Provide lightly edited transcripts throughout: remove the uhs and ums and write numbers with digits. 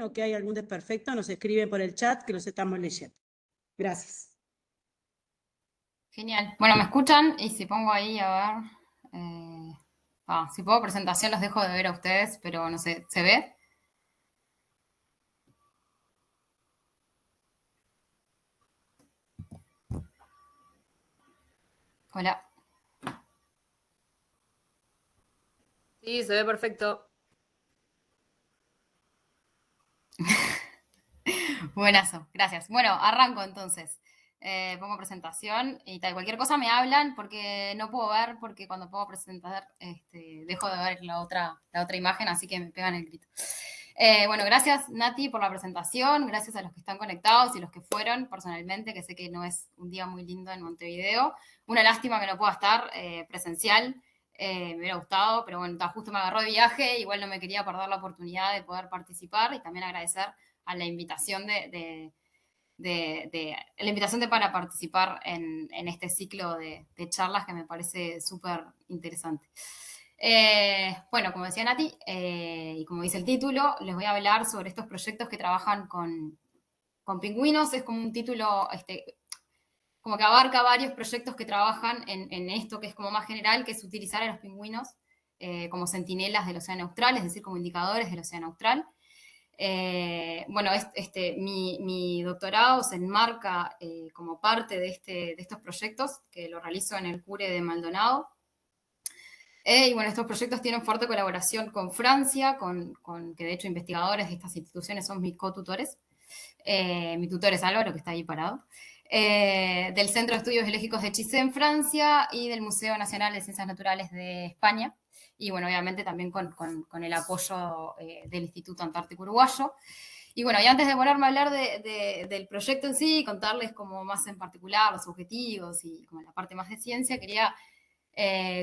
o que hay algún desperfecto, nos escriben por el chat que los estamos leyendo. Gracias. Genial. Bueno, ¿me escuchan? Y si pongo ahí, a ver... si puedo presentación los dejo de ver a ustedes, pero no sé, ¿se ve? Hola. Sí, se ve perfecto. Buenazo, gracias. Bueno, arranco entonces. Pongo presentación y tal. Cualquier cosa me hablan porque no puedo ver, porque cuando puedo presentar dejo de ver la otra imagen, así que me pegan el grito. Bueno, gracias Nati por la presentación, gracias a los que están conectados y los que fueron personalmente, que sé que no es un día muy lindo en Montevideo. Una lástima que no pueda estar presencial, me hubiera gustado, pero bueno, justo me agarró de viaje, igual no me quería perder la oportunidad de poder participar y también agradecer a la invitación la invitación para participar en este ciclo de charlas que me parece súper interesante. Bueno, como decía Nati, y como dice el título, les voy a hablar sobre estos proyectos que trabajan con pingüinos. Es como un título, como que abarca varios proyectos que trabajan en esto que es como más general, que es utilizar a los pingüinos como centinelas del océano austral, es decir, como indicadores del océano austral. Bueno, mi doctorado se enmarca como parte de estos proyectos que lo realizo en el CURE de Maldonado. Y bueno, estos proyectos tienen fuerte colaboración con Francia, que de hecho investigadores de estas instituciones son mis co-tutores. Mi tutor es Álvaro, que está ahí parado. Del Centro de Estudios Geológicos de Chissé en Francia y del Museo Nacional de Ciencias Naturales de España. Y bueno, obviamente también con el apoyo del Instituto Antártico Uruguayo. Y bueno, y antes de ponerme a hablar del proyecto en sí, contarles como más en particular los objetivos y como la parte más de ciencia, quería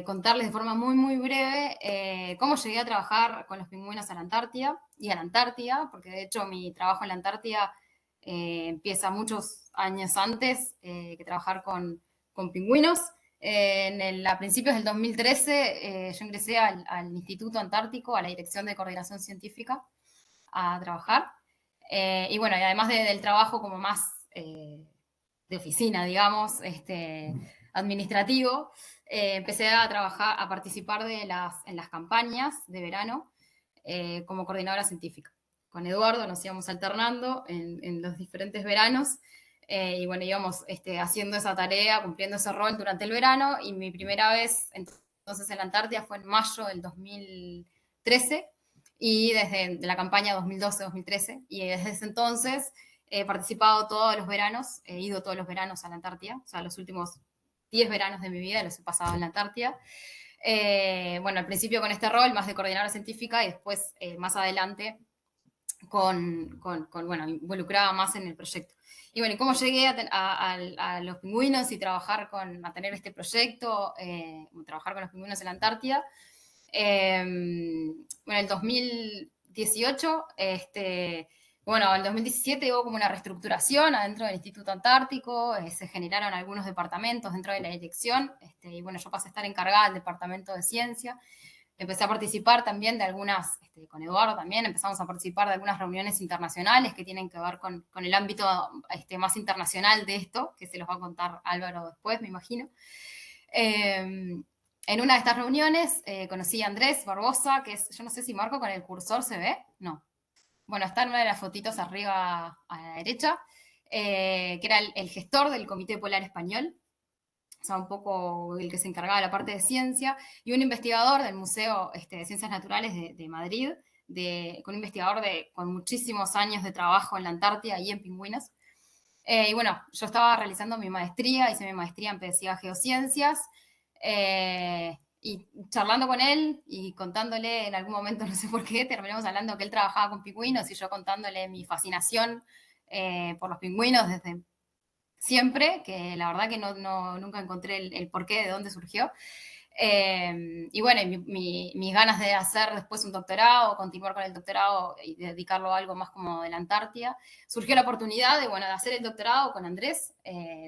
contarles de forma muy, muy breve cómo llegué a trabajar con los pingüinos a la Antártida y a la Antártida, porque de hecho mi trabajo en la Antártida empieza muchos años antes que trabajar con pingüinos. A principios del 2013 yo ingresé al Instituto Antártico, a la Dirección de Coordinación Científica, a trabajar. Y bueno, y además del trabajo como más de oficina, digamos, administrativo, empecé a trabajar, a participar en las campañas de verano como coordinadora científica. Con Eduardo nos íbamos alternando en los diferentes veranos y bueno, íbamos haciendo esa tarea, cumpliendo ese rol durante el verano y mi primera vez entonces en la Antártida fue en mayo del 2013 y desde la campaña 2012-2013 y desde ese entonces he participado todos los veranos, he ido todos los veranos a la Antártida, o sea, los últimos 10 veranos de mi vida los he pasado en la Antártida. Bueno, al principio con este rol más de coordinadora científica y después más adelante bueno, involucrada más en el proyecto. Y bueno, ¿cómo llegué a los pingüinos y a tener este proyecto, trabajar con los pingüinos en la Antártida? Bueno, el 2018, bueno, el 2017 hubo como una reestructuración adentro del Instituto Antártico, se generaron algunos departamentos dentro de la dirección, y bueno, yo pasé a estar encargada del departamento de ciencia. Empecé a participar también de algunas, con Eduardo también, empezamos a participar de algunas reuniones internacionales que tienen que ver con el ámbito más internacional de esto, que se los va a contar Álvaro después, me imagino. En una de estas reuniones conocí a Andrés Barbosa, que es, yo no sé si Marco con el cursor se ve, no. Bueno, está en una de las fotitos arriba a la derecha, que era el gestor del Comité Polar Español, o sea, un poco el que se encargaba de la parte de ciencia, y un investigador del Museo de Ciencias Naturales de Madrid, un investigador con muchísimos años de trabajo en la Antártida y en pingüinos. Y bueno, yo estaba realizando mi maestría, hice mi maestría en Pedagogía Geociencias, y charlando con él y contándole en algún momento, no sé por qué, terminamos hablando que él trabajaba con pingüinos y yo contándole mi fascinación por los pingüinos desde siempre, que la verdad que nunca encontré el porqué de dónde surgió. Y bueno, mis ganas de hacer después un doctorado, continuar con el doctorado y dedicarlo a algo más como de la Antártida, surgió la oportunidad de hacer el doctorado con Andrés,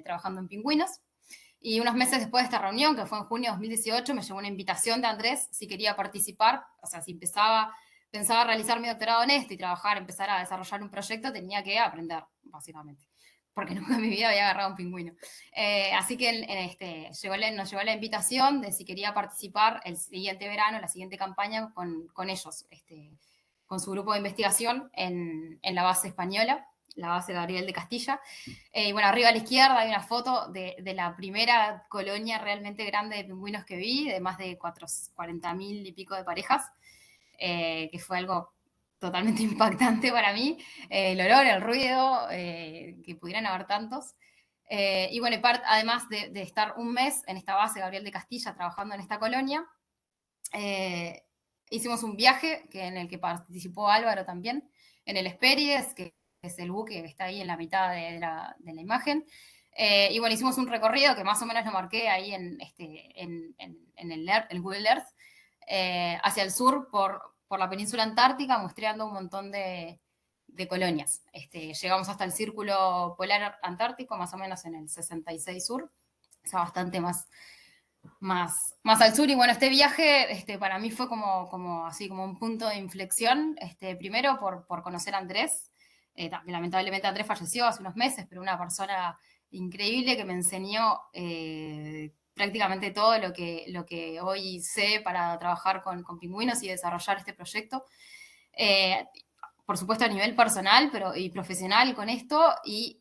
trabajando en pingüinos. Y unos meses después de esta reunión, que fue en junio de 2018, me llegó una invitación de Andrés si quería participar, o sea, si empezaba pensaba realizar mi doctorado en esto y trabajar, empezar a desarrollar un proyecto, tenía que aprender, básicamente, porque nunca en mi vida había agarrado un pingüino. Así que nos llegó la invitación de si quería participar el siguiente verano, la siguiente campaña con ellos, con su grupo de investigación en la base española, la base Gabriel de Castilla. Y bueno, arriba a la izquierda hay una foto de la primera colonia realmente grande de pingüinos que vi, de más de 40.000 y pico de parejas, que fue algo totalmente impactante para mí, el olor, el ruido, que pudieran haber tantos. Y bueno, además de estar un mes en esta base Gabriel de Castilla trabajando en esta colonia, hicimos un viaje en el que participó Álvaro también, en el Hesperides, que es el buque que está ahí en la mitad de la imagen. Y bueno, hicimos un recorrido que más o menos lo marqué ahí en el Google Earth, hacia el sur por la península antártica, muestreando un montón de colonias. Llegamos hasta el círculo polar antártico, más o menos en el 66 sur, o sea, bastante más al sur. Y bueno, este viaje para mí fue como un punto de inflexión, primero por conocer a Andrés, que lamentablemente Andrés falleció hace unos meses, pero una persona increíble que me enseñó prácticamente todo lo que hoy sé para trabajar con pingüinos y desarrollar este proyecto. Por supuesto a nivel personal y profesional con esto, y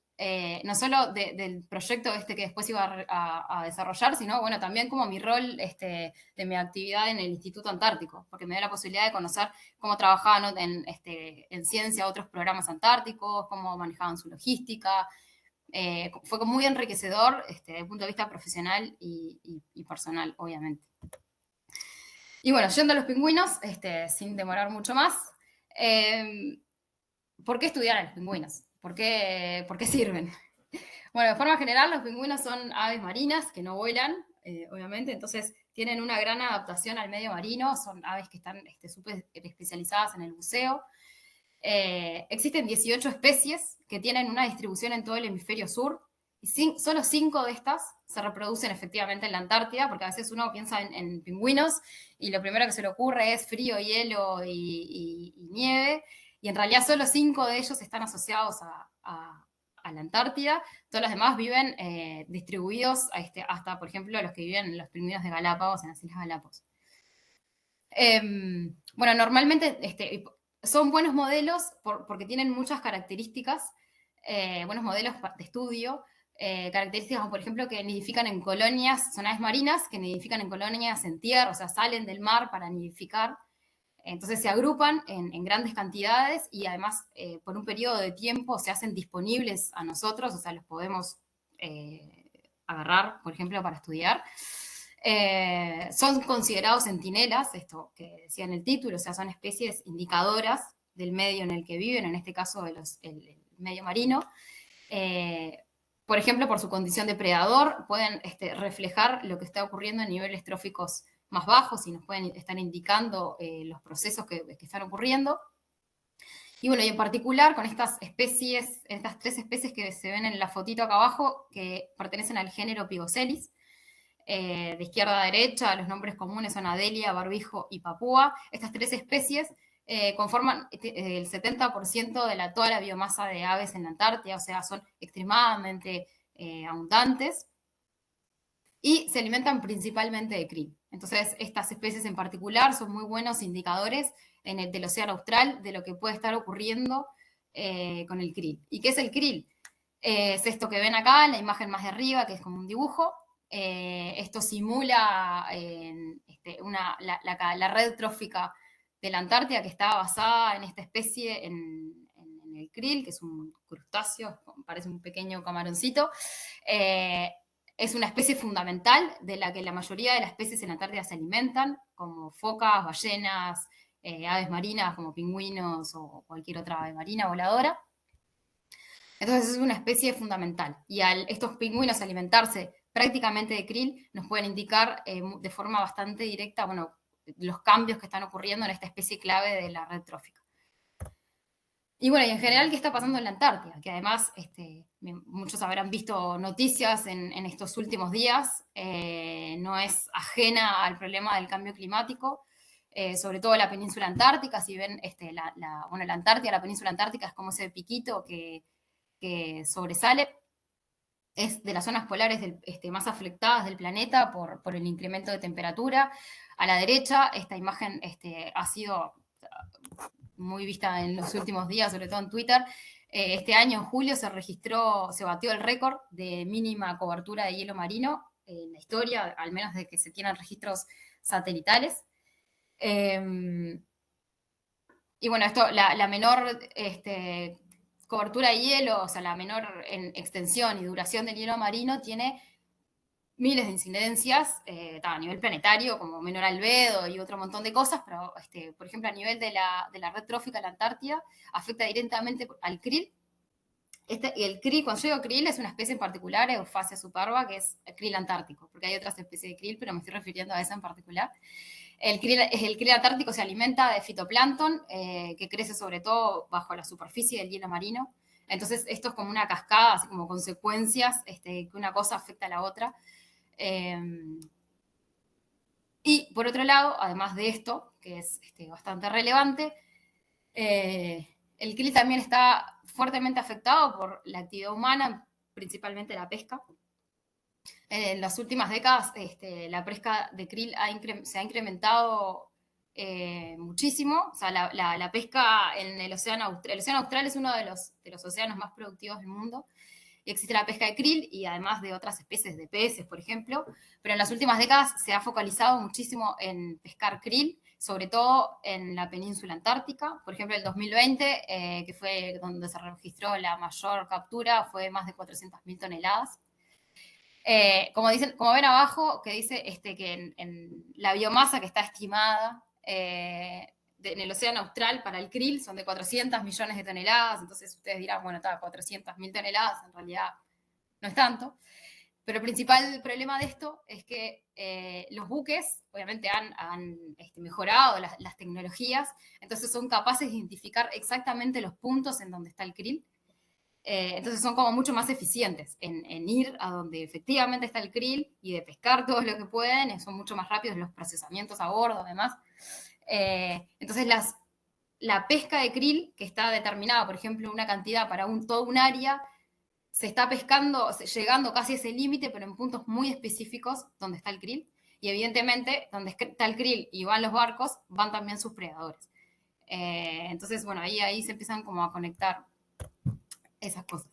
no solo del proyecto que después iba a desarrollar, sino bueno, también como mi rol de mi actividad en el Instituto Antártico, porque me dio la posibilidad de conocer cómo trabajaban en ciencia otros programas antárticos, cómo manejaban su logística. Fue muy enriquecedor desde el punto de vista profesional y personal, obviamente. Y bueno, yendo a los pingüinos, sin demorar mucho más, ¿por qué estudiar a los pingüinos? ¿Por qué sirven? Bueno, de forma general, los pingüinos son aves marinas que no vuelan, obviamente, entonces tienen una gran adaptación al medio marino, son aves que están súper especializadas en el buceo. Existen 18 especies que tienen una distribución en todo el hemisferio sur, y solo 5 de estas se reproducen efectivamente en la Antártida, porque a veces uno piensa en pingüinos y lo primero que se le ocurre es frío, hielo y nieve, y en realidad solo 5 de ellos están asociados a la Antártida. Todos los demás viven distribuidos hasta, por ejemplo, los que viven en los pingüinos de Galápagos, en las Islas Galápagos. Bueno, normalmente son buenos modelos porque tienen muchas características, buenos modelos de estudio, características como, por ejemplo, que nidifican en colonias, son aves marinas que nidifican en colonias en tierra, o sea, salen del mar para nidificar. Entonces se agrupan en grandes cantidades y además por un periodo de tiempo se hacen disponibles a nosotros, o sea, los podemos agarrar, por ejemplo, para estudiar. Son considerados centinelas, esto que decía en el título, o sea, son especies indicadoras del medio en el que viven, en este caso el medio marino. Por ejemplo, por su condición de predador, pueden reflejar lo que está ocurriendo en niveles tróficos más bajos y nos pueden estar indicando los procesos que están ocurriendo. Y bueno, y en particular con estas especies, estas 3 especies que se ven en la fotito acá abajo, que pertenecen al género Pigocelis. De izquierda a derecha, los nombres comunes son Adelia, Barbijo y Papúa. Estas 3 especies conforman el 70% de toda la biomasa de aves en la Antártida, o sea, son extremadamente abundantes y se alimentan principalmente de krill. Entonces, estas especies en particular son muy buenos indicadores del océano austral de lo que puede estar ocurriendo con el krill. ¿Y qué es el krill? Es esto que ven acá en la imagen más de arriba, que es como un dibujo. Esto simula la red trófica de la Antártida, que está basada en esta especie, en el krill, que es un crustáceo, parece un pequeño camaroncito. Es una especie fundamental de la que la mayoría de las especies en la Antártida se alimentan, como focas, ballenas, aves marinas como pingüinos o cualquier otra ave marina voladora. Entonces es una especie fundamental. Y al estos pingüinos alimentarse prácticamente de krill, nos pueden indicar de forma bastante directa, bueno, los cambios que están ocurriendo en esta especie clave de la red trófica. Y bueno, y en general, ¿qué está pasando en la Antártida? Que además, muchos habrán visto noticias en estos últimos días, no es ajena al problema del cambio climático. sobre todo la península antártica. Si ven, bueno, la Antártida, la península antártica es como ese piquito que sobresale. Es de las zonas polares más afectadas del planeta por el incremento de temperatura. A la derecha, esta imagen ha sido muy vista en los últimos días, sobre todo en Twitter. Este año, en julio, se batió el récord de mínima cobertura de hielo marino en la historia, al menos de que se tienen registros satelitales. Y bueno, la menor cobertura de hielo, o sea, la menor en extensión y duración del hielo marino tiene miles de incidencias a nivel planetario, como menor albedo y otro montón de cosas, pero, por ejemplo, a nivel de la red trófica de la Antártida, afecta directamente al krill. El krill, cuando yo digo krill, es una especie en particular, Euphausia superba, que es el krill antártico, porque hay otras especies de krill, pero me estoy refiriendo a esa en particular. El krill antártico se alimenta de fitoplancton, que crece sobre todo bajo la superficie del hielo marino. Entonces, esto es como una cascada, así como consecuencias, que una cosa afecta a la otra. Y por otro lado, además de esto, que es bastante relevante, el krill también está fuertemente afectado por la actividad humana, principalmente la pesca. En las últimas décadas, la pesca de krill se ha incrementado muchísimo. O sea, la pesca en el océano austral es uno de los océanos más productivos del mundo. Existe la pesca de krill y además de otras especies de peces, por ejemplo, pero en las últimas décadas se ha focalizado muchísimo en pescar krill, sobre todo en la península antártica. Por ejemplo, el 2020, que fue donde se registró la mayor captura, fue más de 400.000 toneladas. Como ven abajo, que dice que en la biomasa que está estimada en el océano austral para el krill son de 400 millones de toneladas, entonces ustedes dirán, bueno, 400.000 toneladas, en realidad no es tanto. Pero el principal problema de esto es que los buques, obviamente, han mejorado las tecnologías, entonces son capaces de identificar exactamente los puntos en donde está el krill. Entonces son como mucho más eficientes en ir a donde efectivamente está el krill y de pescar todo lo que pueden, son mucho más rápidos los procesamientos a bordo, además. Entonces la pesca de krill, que está determinada, por ejemplo, una cantidad para todo un área, se está pescando, llegando casi a ese límite, pero en puntos muy específicos donde está el krill. Y evidentemente, donde está el krill y van los barcos, van también sus predadores. Entonces, bueno, ahí se empiezan como a conectar esas cosas.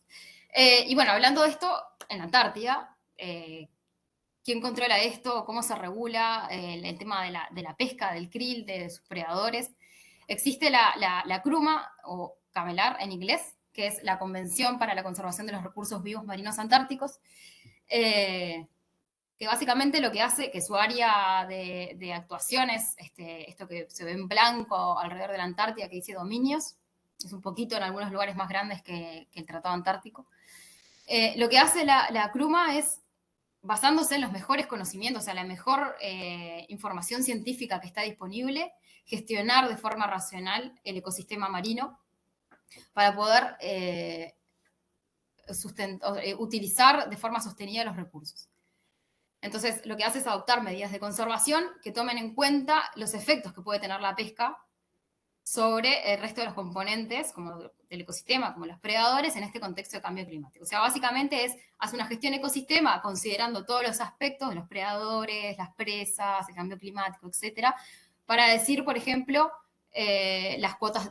Y bueno, hablando de esto, en la Antártida, ¿quién controla esto? ¿Cómo se regula el tema de la pesca, del krill, de sus predadores? Existe la CRUMA, o CAMELAR en inglés, que es la Convención para la Conservación de los Recursos Vivos Marinos Antárticos, que básicamente lo que hace que su área de actuación es esto que se ve en blanco alrededor de la Antártida, que dice dominios, es un poquito en algunos lugares más grandes que el Tratado Antártico. Lo que hace la CRUMA es, basándose en los mejores conocimientos, o sea, la mejor información científica que está disponible, gestionar de forma racional el ecosistema marino para poder utilizar de forma sostenida los recursos. Entonces, lo que hace es adoptar medidas de conservación que tomen en cuenta los efectos que puede tener la pesca sobre el resto de los componentes como del ecosistema, como los predadores, en este contexto de cambio climático. O sea, básicamente hace una gestión ecosistema considerando todos los aspectos de los predadores, las presas, el cambio climático, etcétera, para decir, por ejemplo,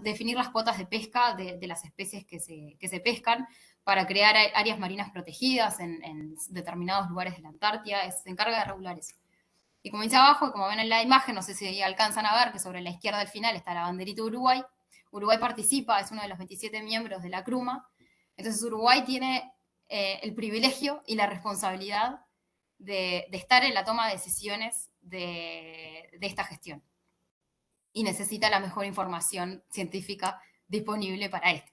definir las cuotas de pesca de las especies que se pescan, para crear áreas marinas protegidas en determinados lugares de la Antártida, se encarga de regular eso. Y como dice abajo, como ven en la imagen, no sé si alcanzan a ver que sobre la izquierda al final está la banderita de Uruguay. Uruguay participa, es uno de los 27 miembros de la CRUMA. Entonces Uruguay tiene el privilegio y la responsabilidad de estar en la toma de decisiones de esta gestión. Y necesita la mejor información científica disponible para esto.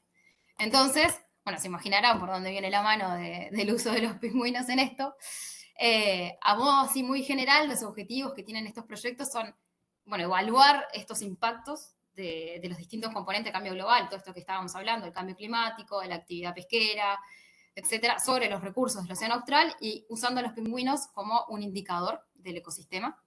Entonces, bueno, se imaginarán por dónde viene la mano del uso de los pingüinos en esto. A modo así muy general, los objetivos que tienen estos proyectos son, bueno, evaluar estos impactos de los distintos componentes de cambio global, todo esto que estábamos hablando, el cambio climático, de la actividad pesquera, etcétera, sobre los recursos del océano austral y usando a los pingüinos como un indicador del ecosistema.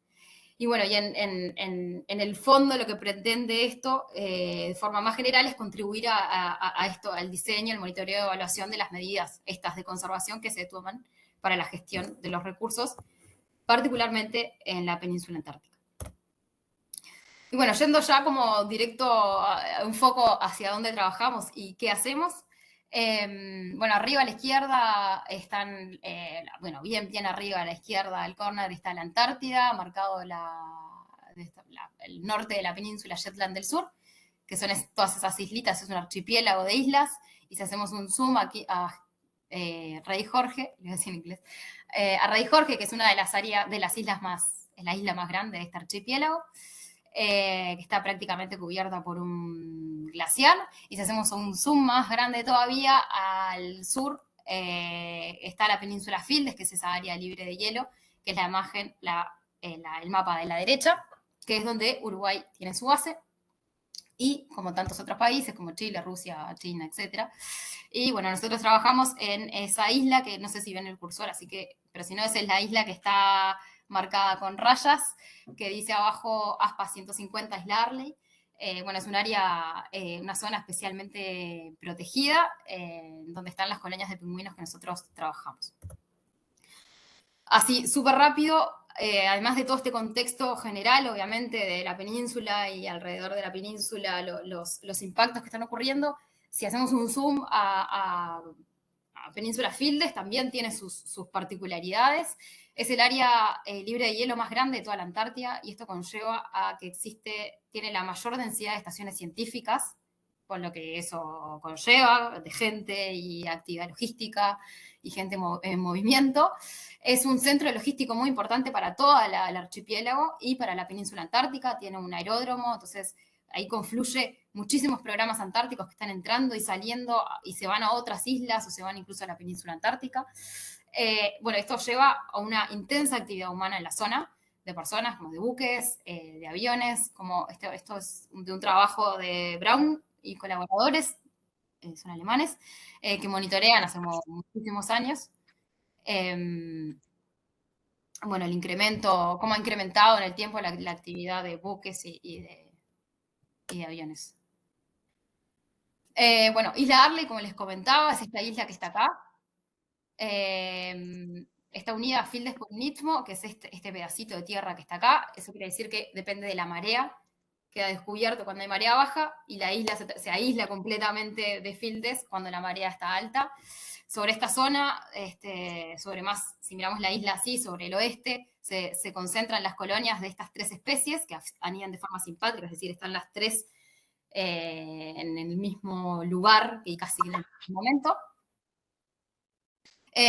Y bueno, y en el fondo lo que pretende esto, de forma más general, es contribuir a esto, al diseño, al monitoreo y evaluación de las medidas estas de conservación que se toman para la gestión de los recursos, particularmente en la península antártica. Y bueno, yendo ya como directo a un foco hacia dónde trabajamos y qué hacemos. Bueno, arriba a la izquierda están, bueno, bien arriba a la izquierda del corner está la Antártida, marcado el norte de la península Shetland del Sur, que son todas esas islitas, es un archipiélago de islas, y si hacemos un zoom aquí a Rey Jorge, le voy a decir en inglés, a Rey Jorge, que es una de las áreas, de las islas más, es la isla más grande de este archipiélago, que está prácticamente cubierta por un glaciar, y si hacemos un zoom más grande todavía, al sur está la península Fildes, que es esa área libre de hielo, que es la imagen, el mapa de la derecha, que es donde Uruguay tiene su base, y como tantos otros países, como Chile, Rusia, China, etc. Y bueno, nosotros trabajamos en esa isla, que no sé si ven el cursor, así que, pero si no, esa es la isla que está marcada con rayas, que dice abajo ASPA 150 Isla Arley. Bueno, es un área, una zona especialmente protegida, donde están las colonias de pingüinos que nosotros trabajamos. Así, súper rápido, además de todo este contexto general, obviamente, de la península y alrededor de la península, los impactos que están ocurriendo, si hacemos un zoom a Península Fildes, también tiene sus particularidades. Es el área libre de hielo más grande de toda la Antártida, y esto conlleva a que tiene la mayor densidad de estaciones científicas, con lo que eso conlleva, de gente y actividad logística y gente en movimiento. Es un centro logístico muy importante para todo el archipiélago y para la península antártica. Tiene un aeródromo, entonces ahí confluye muchísimos programas antárticos que están entrando y saliendo y se van a otras islas o se van incluso a la península antártica. Bueno, esto lleva a una intensa actividad humana en la zona, de personas, como de buques, de aviones, como esto es de un trabajo de Brown y colaboradores, son alemanes, que monitorean hace muchísimos años. Bueno, el incremento, cómo ha incrementado en el tiempo la actividad de buques y de aviones. Bueno, Isla Arley, como les comentaba, es esta isla que está acá. Está unida a Fildes por un istmo, que es este pedacito de tierra que está acá. Eso quiere decir que depende de la marea. Queda descubierto cuando hay marea baja y la isla se aísla completamente de Fildes cuando la marea está alta. Sobre esta zona, si miramos la isla así, sobre el oeste, se concentran las colonias de estas tres especies que anidan de forma simpátrica, es decir, están las tres en el mismo lugar y casi en el mismo momento.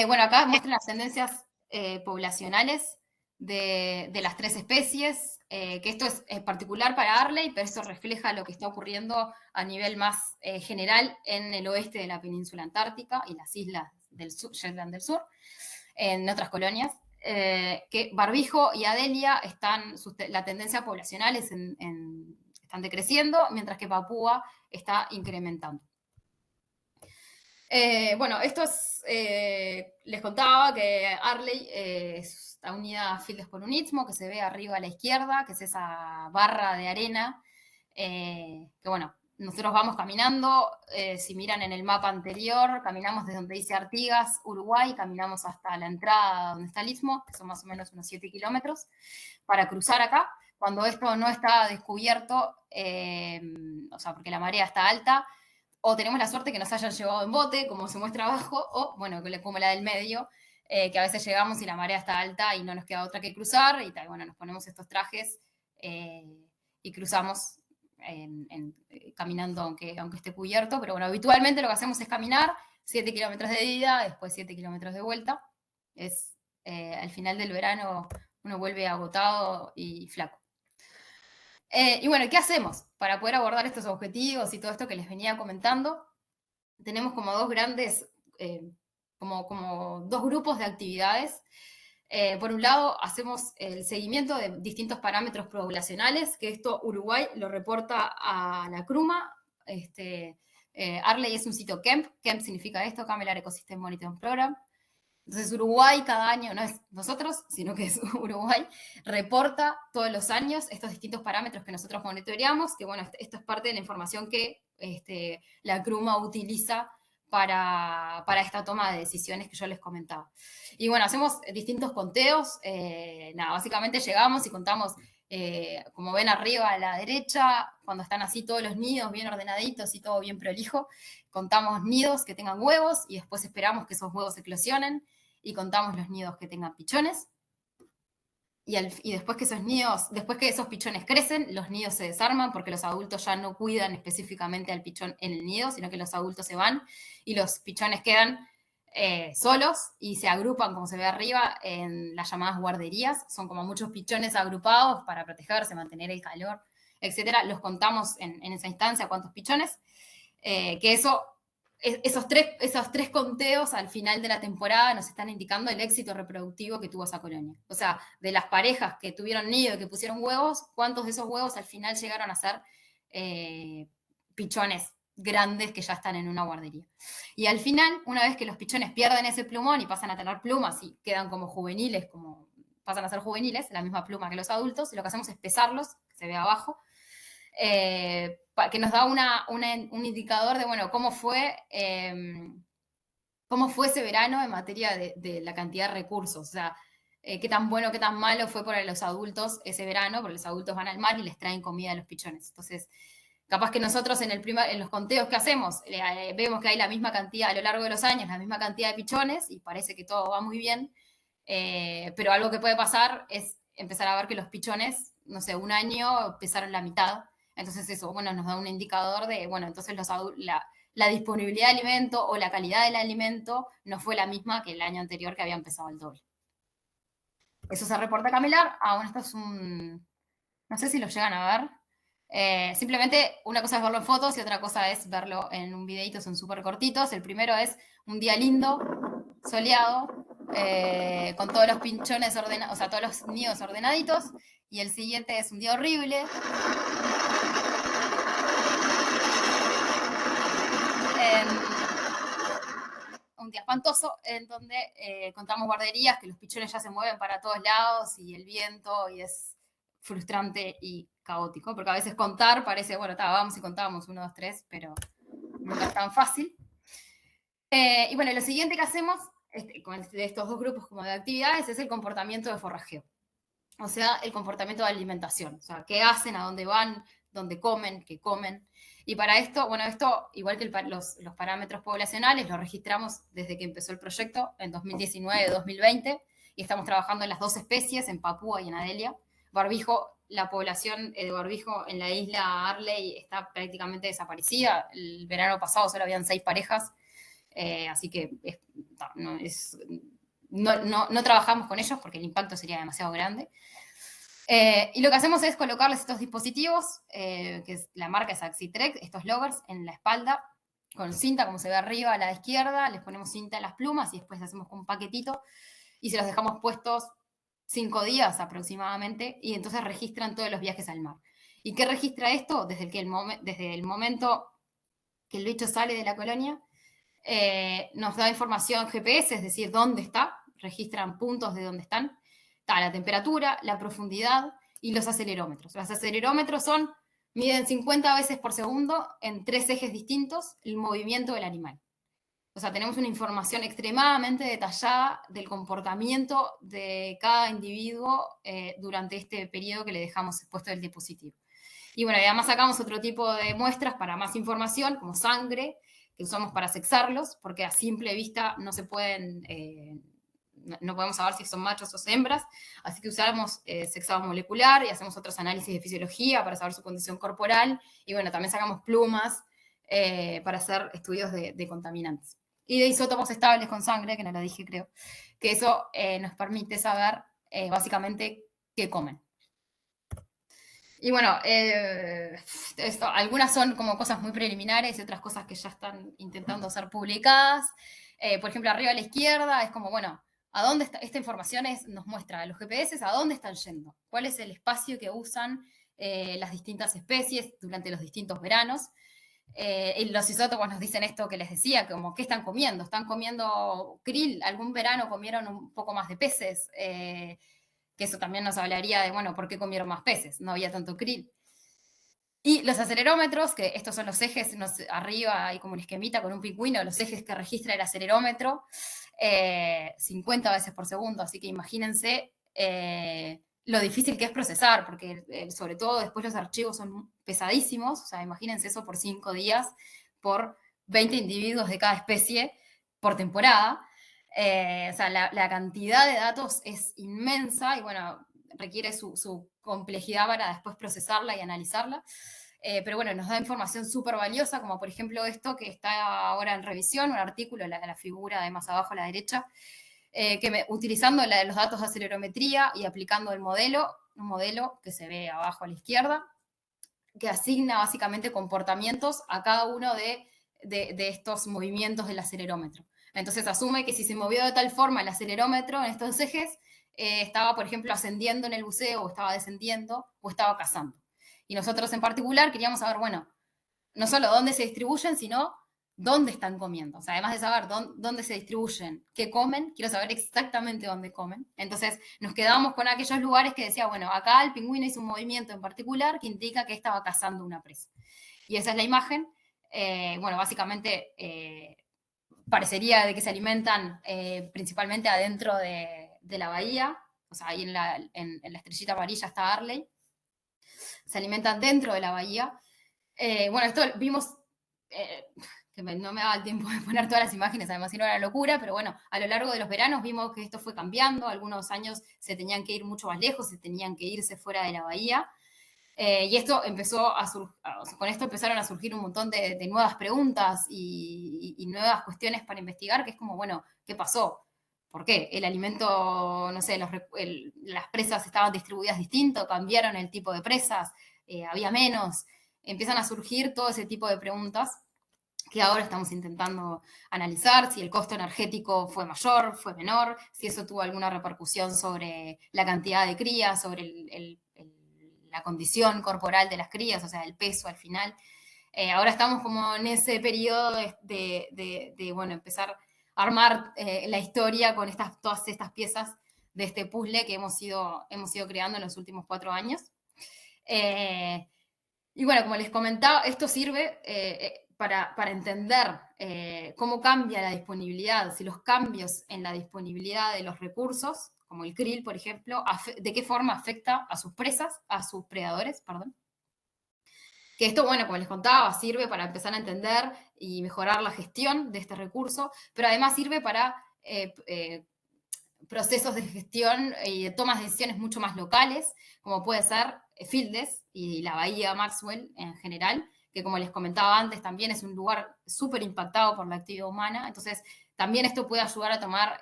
Bueno, acá muestran las tendencias poblacionales de las tres especies, que esto es particular para Arley, pero esto refleja lo que está ocurriendo a nivel más general en el oeste de la península antártica y las islas del sur, Shetland del Sur, en otras colonias. Que Barbijo y Adelia la tendencia poblacional están decreciendo, mientras que Papúa está incrementando. Bueno, les contaba que Arley está unida a Fildes por un istmo, que se ve arriba a la izquierda, que es esa barra de arena, que bueno, nosotros vamos caminando, si miran en el mapa anterior, caminamos desde donde dice Artigas, Uruguay, caminamos hasta la entrada donde está el istmo, que son más o menos unos 7 kilómetros, para cruzar acá. Cuando esto no está descubierto, o sea, porque la marea está alta, o tenemos la suerte que nos hayan llevado en bote, como se muestra abajo, o bueno, como la del medio, que a veces llegamos y la marea está alta y no nos queda otra que cruzar, y bueno, nos ponemos estos trajes y cruzamos caminando aunque esté cubierto, pero bueno, habitualmente lo que hacemos es caminar 7 kilómetros de ida, después 7 kilómetros de vuelta. Al final del verano uno vuelve agotado y flaco. Y bueno, ¿qué hacemos para poder abordar estos objetivos y todo esto que les venía comentando? Tenemos como dos grandes, como dos grupos de actividades. Por un lado, hacemos el seguimiento de distintos parámetros poblacionales, que esto Uruguay lo reporta a la CRUMA. Arley es un sitio CEMP. CEMP significa esto, Camelar Ecosystem Monitoring Program, Entonces Uruguay cada año, no es nosotros, sino que es Uruguay, reporta todos los años estos distintos parámetros que nosotros monitoreamos, que bueno, esto es parte de la información que la CRUMA utiliza para esta toma de decisiones que yo les comentaba. Y bueno, hacemos distintos conteos, básicamente llegamos y contamos, como ven arriba a la derecha, cuando están así todos los nidos bien ordenaditos y todo bien prolijo, contamos nidos que tengan huevos y después esperamos que esos huevos eclosionen y contamos los nidos que tengan pichones. Y después que esos nidos, después que esos pichones crecen, los nidos se desarman porque los adultos ya no cuidan específicamente al pichón en el nido, sino que los adultos se van y los pichones quedan solos y se agrupan, como se ve arriba, en las llamadas guarderías. Son como muchos pichones agrupados para protegerse, mantener el calor, etcétera. Los contamos en esa instancia cuántos pichones. Esos tres conteos al final de la temporada nos están indicando el éxito reproductivo que tuvo esa colonia. O sea, de las parejas que tuvieron nido y que pusieron huevos, ¿cuántos de esos huevos al final llegaron a ser pichones grandes que ya están en una guardería? Y al final, una vez que los pichones pierden ese plumón y pasan a tener plumas y quedan como juveniles, pasan a ser juveniles, la misma pluma que los adultos, lo que hacemos es pesarlos, que se ve abajo, que nos da un indicador de, bueno, cómo fue ese verano en materia de la cantidad de recursos. O sea, qué tan bueno, qué tan malo fue para los adultos ese verano, porque los adultos van al mar y les traen comida a los pichones. Entonces, capaz que nosotros en los conteos que hacemos vemos que hay la misma cantidad a lo largo de los años, la misma cantidad de pichones y parece que todo va muy bien, pero algo que puede pasar es empezar a ver que los pichones, no sé, un año pesaron la mitad. Entonces eso, bueno, nos da un indicador de, bueno, entonces la disponibilidad de alimento o la calidad del alimento no fue la misma que el año anterior que había empezado el doble. Eso se reporta a Camelar. Bueno, esto es no sé si lo llegan a ver. Simplemente una cosa es verlo en fotos y otra cosa es verlo en un videito, son súper cortitos. El primero es un día lindo, soleado, con todos los pinchones ordenados, o sea, todos los nidos ordenaditos. Y el siguiente es un día horrible. Un día espantoso, en donde contamos guarderías, que los pichones ya se mueven para todos lados y el viento, y es frustrante y caótico, porque a veces contar parece, bueno, vamos y contamos 1, 2, 3, pero nunca es tan fácil. Y bueno, lo siguiente que hacemos de estos dos grupos como de actividades es el comportamiento de forrajeo. O sea, el comportamiento de alimentación. O sea, qué hacen, a dónde van, dónde comen, qué comen. Y para esto, bueno, esto, igual que los parámetros poblacionales, lo registramos desde que empezó el proyecto en 2019-2020 y estamos trabajando en las 2 especies, en Papúa y en Adelia. Barbijo, la población de barbijo en la isla Arley está prácticamente desaparecida. El verano pasado solo habían 6 parejas, así que no trabajamos con ellos porque el impacto sería demasiado grande. Y lo que hacemos es colocarles estos dispositivos, la marca es Axitrex, estos loggers en la espalda, con cinta, como se ve arriba a la izquierda, les ponemos cinta en las plumas y después hacemos un paquetito y se los dejamos puestos 5 días aproximadamente y entonces registran todos los viajes al mar. ¿Y qué registra esto? Desde el momento que el bicho sale de la colonia, nos da información GPS, es decir, dónde está, registran puntos de dónde están, está la temperatura, la profundidad y los acelerómetros. Los acelerómetros miden 50 veces por segundo en 3 ejes distintos el movimiento del animal. O sea, tenemos una información extremadamente detallada del comportamiento de cada individuo durante este periodo que le dejamos expuesto el dispositivo. Y bueno, además sacamos otro tipo de muestras para más información, como sangre, que usamos para sexarlos, porque a simple vista no se pueden, no podemos saber si son machos o hembras, así que usamos sexado molecular y hacemos otros análisis de fisiología para saber su condición corporal, y bueno, también sacamos plumas para hacer estudios de contaminantes. Y de isótopos estables con sangre, que no lo dije creo, que eso nos permite saber básicamente qué comen. Y bueno, algunas son como cosas muy preliminares y otras cosas que ya están intentando ser publicadas. Por ejemplo, arriba a la izquierda es como, bueno, ¿a dónde está? Esta información nos muestra a los GPS a dónde están yendo, cuál es el espacio que usan las distintas especies durante los distintos veranos. Y los isótopos nos dicen esto que les decía, como ¿qué están comiendo? ¿Están comiendo krill? ¿Algún verano comieron un poco más de peces? Que eso también nos hablaría de, bueno, ¿por qué comieron más peces? No había tanto krill. Y los acelerómetros, que estos son los ejes, arriba hay como un esquemita con un pingüino, los ejes que registra el acelerómetro, 50 veces por segundo, así que imagínense lo difícil que es procesar, porque sobre todo después los archivos son pesadísimos, o sea, imagínense eso por 5 días, por 20 individuos de cada especie por temporada. O sea, la cantidad de datos es inmensa y bueno, requiere su complejidad para después procesarla y analizarla. Pero bueno, nos da información súper valiosa, como por ejemplo esto que está ahora en revisión, un artículo, la figura de más abajo a la derecha, utilizando los datos de acelerometría y aplicando el modelo, un modelo que se ve abajo a la izquierda, que asigna básicamente comportamientos a cada uno de estos movimientos del acelerómetro. Entonces asume que si se movió de tal forma el acelerómetro en estos ejes, estaba, por ejemplo, ascendiendo en el buceo, o estaba descendiendo, o estaba cazando. Y nosotros en particular queríamos saber, bueno, no solo dónde se distribuyen, sino dónde están comiendo. O sea, además de saber dónde se distribuyen, qué comen, quiero saber exactamente dónde comen. Entonces nos quedamos con aquellos lugares que decía, bueno, acá el pingüino hizo un movimiento en particular que indica que estaba cazando una presa. Y esa es la imagen. Bueno, básicamente parecería de que se alimentan principalmente adentro de la bahía. O sea, ahí en la estrellita amarilla está Arley. Se alimentan dentro de la bahía. Bueno, esto vimos, que no me daba el tiempo de poner todas las imágenes, además si no era locura, pero bueno, a lo largo de los veranos vimos que esto fue cambiando, algunos años se tenían que ir mucho más lejos, se tenían que irse fuera de la bahía, y esto empezó con esto empezaron a surgir un montón de nuevas preguntas y nuevas cuestiones para investigar, que es como, bueno, ¿qué pasó? ¿Por qué? El alimento, no sé, las presas estaban distribuidas distinto, cambiaron el tipo de presas, había menos, empiezan a surgir todo ese tipo de preguntas que ahora estamos intentando analizar, si el costo energético fue mayor, fue menor, si eso tuvo alguna repercusión sobre la cantidad de crías, sobre la condición corporal de las crías, o sea, el peso al final. Ahora estamos como en ese periodo de bueno, empezar a armar la historia con todas estas piezas de este puzzle que hemos ido creando en los últimos 4 años. Y bueno, como les comentaba, esto sirve para entender cómo cambia la disponibilidad, si los cambios en la disponibilidad de los recursos, como el krill, por ejemplo, de qué forma afecta a sus presas, a sus predadores, perdón. Que esto, bueno, como les contaba, sirve para empezar a entender y mejorar la gestión de este recurso, pero además sirve para procesos de gestión y de tomas de decisiones mucho más locales, como puede ser Fieldes y la bahía Maxwell en general, que como les comentaba antes, también es un lugar súper impactado por la actividad humana. Entonces, también esto puede ayudar a tomar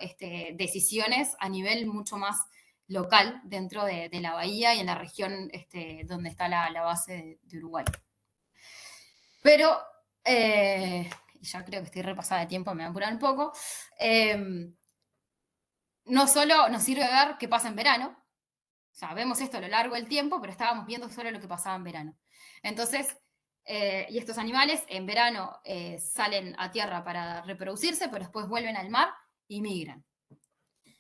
decisiones a nivel mucho más local dentro de la bahía y en la región donde está la base de Uruguay. Pero, ya creo que estoy repasada de tiempo, me voy a apurar un poco. No solo nos sirve ver qué pasa en verano, o sea, vemos esto a lo largo del tiempo, pero estábamos viendo solo lo que pasaba en verano. Entonces, y estos animales en verano salen a tierra para reproducirse, pero después vuelven al mar y migran.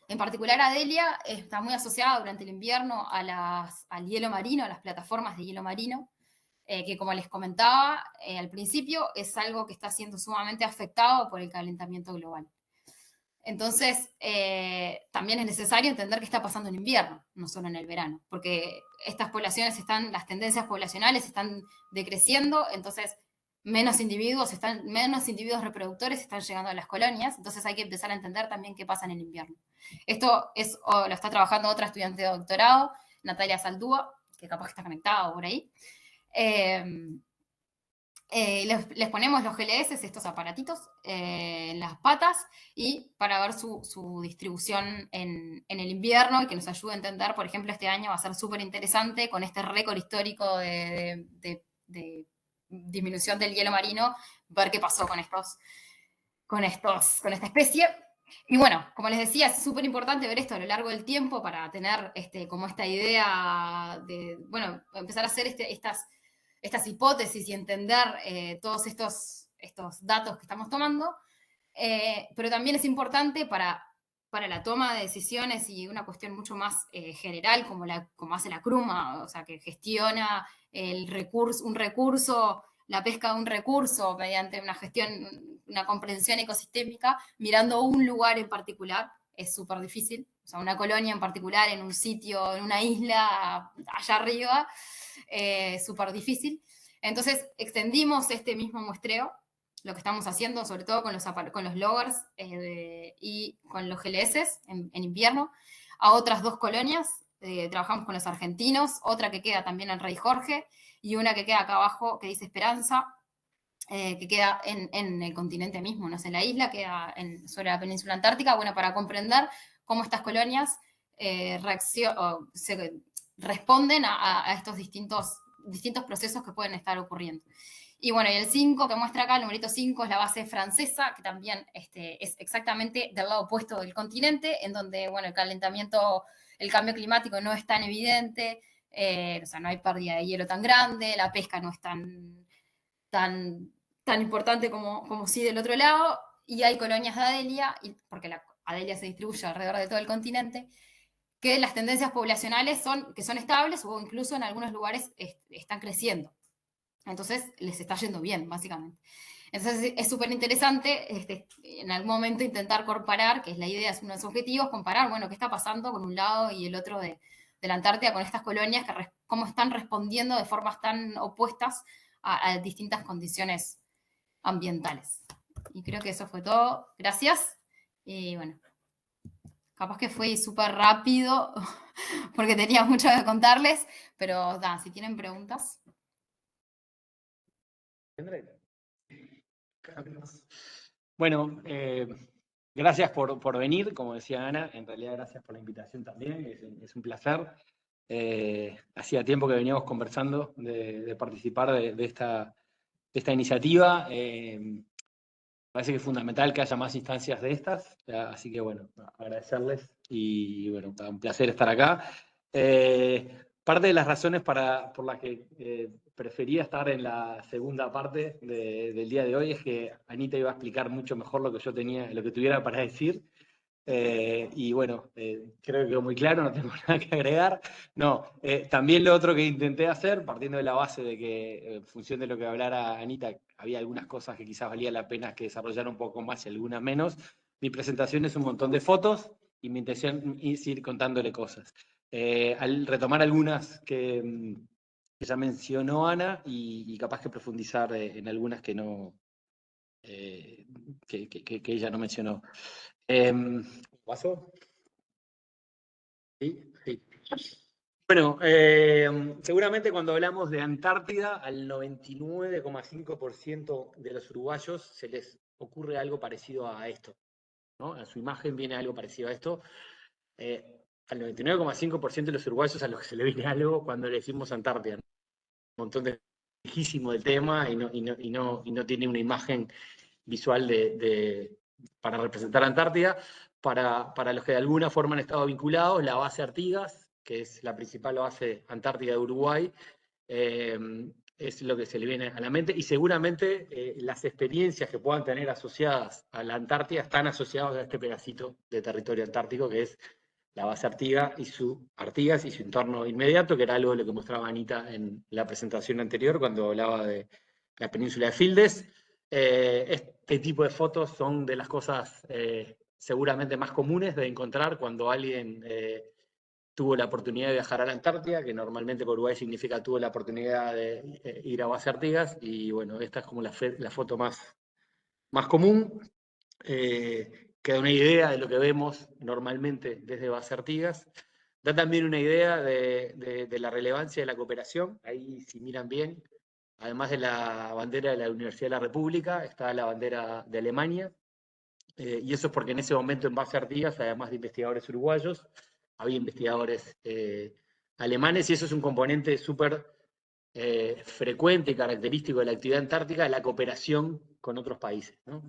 En particular, Adelia está muy asociada durante el invierno al hielo marino, a las plataformas de hielo marino, que como les comentaba al principio, es algo que está siendo sumamente afectado por el calentamiento global. Entonces, también es necesario entender qué está pasando en invierno, no solo en el verano, porque estas poblaciones las tendencias poblacionales están decreciendo, entonces menos individuos reproductores están llegando a las colonias, entonces hay que empezar a entender también qué pasa en el invierno. Esto lo está trabajando otra estudiante de doctorado, Natalia Saldúa, que capaz que está conectada por ahí. Les ponemos los GLS, estos aparatitos, en las patas y para ver su distribución en el invierno y que nos ayude a entender, por ejemplo, este año va a ser súper interesante con este récord histórico de disminución del hielo marino, ver qué pasó con esta especie. Y bueno, como les decía, es súper importante ver esto a lo largo del tiempo para tener como esta idea de, bueno, empezar a hacer estas estas hipótesis y entender todos estos datos que estamos tomando, pero también es importante para la toma de decisiones y una cuestión mucho más general, como hace la CRUMA, o sea, que gestiona un recurso, la pesca de un recurso mediante una gestión, una comprensión ecosistémica, mirando un lugar en particular, es súper difícil. O sea, una colonia en particular, en un sitio, en una isla, allá arriba, súper difícil. Entonces, extendimos este mismo muestreo, lo que estamos haciendo, sobre todo con los loggers y con los GLS en invierno, a otras 2 colonias. Trabajamos con los argentinos, otra que queda también en Rey Jorge, y una que queda acá abajo, que dice Esperanza, que queda en el continente mismo, no sé, la isla, queda sobre la península antártica, bueno, para comprender cómo estas colonias responden a estos distintos procesos que pueden estar ocurriendo. Y bueno, y el 5 que muestra acá, el numerito 5, es la base francesa, que también es exactamente del lado opuesto del continente, en donde, bueno, el cambio climático no es tan evidente, o sea, no hay pérdida de hielo tan grande, la pesca no es tan importante como sí del otro lado, y hay colonias de Adelia, porque la Adelia se distribuye alrededor de todo el continente, que las tendencias poblacionales que son estables o incluso en algunos lugares están creciendo. Entonces les está yendo bien, básicamente. Entonces es súper interesante en algún momento intentar comparar, que es la idea, es uno de los objetivos, comparar, bueno, qué está pasando con un lado y el otro de la Antártida con estas colonias, cómo están respondiendo de formas tan opuestas a distintas condiciones ambientales. Y creo que eso fue todo. Gracias. Y bueno, capaz que fue súper rápido porque tenía mucho que contarles, pero si tienen preguntas. Bueno, gracias por venir, como decía Ana, en realidad gracias por la invitación también, es un placer. Hacía tiempo que veníamos conversando de participar de esta iniciativa. Parece que es fundamental que haya más instancias de estas, así que bueno, agradecerles y bueno, un placer estar acá. Parte de las razones por las que prefería estar en la segunda parte del día de hoy es que Anita iba a explicar mucho mejor lo que tuviera para decir. Y bueno, creo que quedó muy claro, no tengo nada que agregar. No, también lo otro que intenté hacer, partiendo de la base de que en función de lo que hablara Anita, había algunas cosas que quizás valía la pena que desarrollara un poco más y algunas menos. Mi presentación es un montón de fotos y mi intención es ir contándole cosas. Al retomar algunas que ya mencionó Ana y capaz que profundizar en algunas que no que ella no mencionó. ¿Paso? Sí, sí. Bueno, seguramente cuando hablamos de Antártida, al 99,5% de los uruguayos se les ocurre algo parecido a esto, ¿no? A su imagen viene algo parecido a esto. Al 99,5% de los uruguayos a los que se le viene algo cuando le decimos Antártida, ¿no? Un montón de lejísimo del tema y no tiene una imagen visual para representar Antártida. Para los que de alguna forma han estado vinculados, la base Artigas, que es la principal base antártica de Uruguay, es lo que se le viene a la mente, y seguramente las experiencias que puedan tener asociadas a la Antártida están asociadas a este pedacito de territorio antártico, que es la base Artigas y su entorno inmediato, que era algo de lo que mostraba Anita en la presentación anterior, cuando hablaba de la península de Fildes. Este tipo de fotos son de las cosas seguramente más comunes de encontrar cuando alguien tuvo la oportunidad de viajar a la Antártida, que normalmente por Uruguay significa tuvo la oportunidad de ir a base Artigas, y bueno, esta es como la foto más común, que da una idea de lo que vemos normalmente desde base Artigas. Da también una idea de la relevancia de la cooperación. Ahí, si miran bien, además de la bandera de la Universidad de la República, está la bandera de Alemania, y eso es porque en ese momento en base Artigas, además de investigadores uruguayos, había investigadores alemanes, y eso es un componente súper frecuente y característico de la actividad antártica, la cooperación con otros países, ¿no?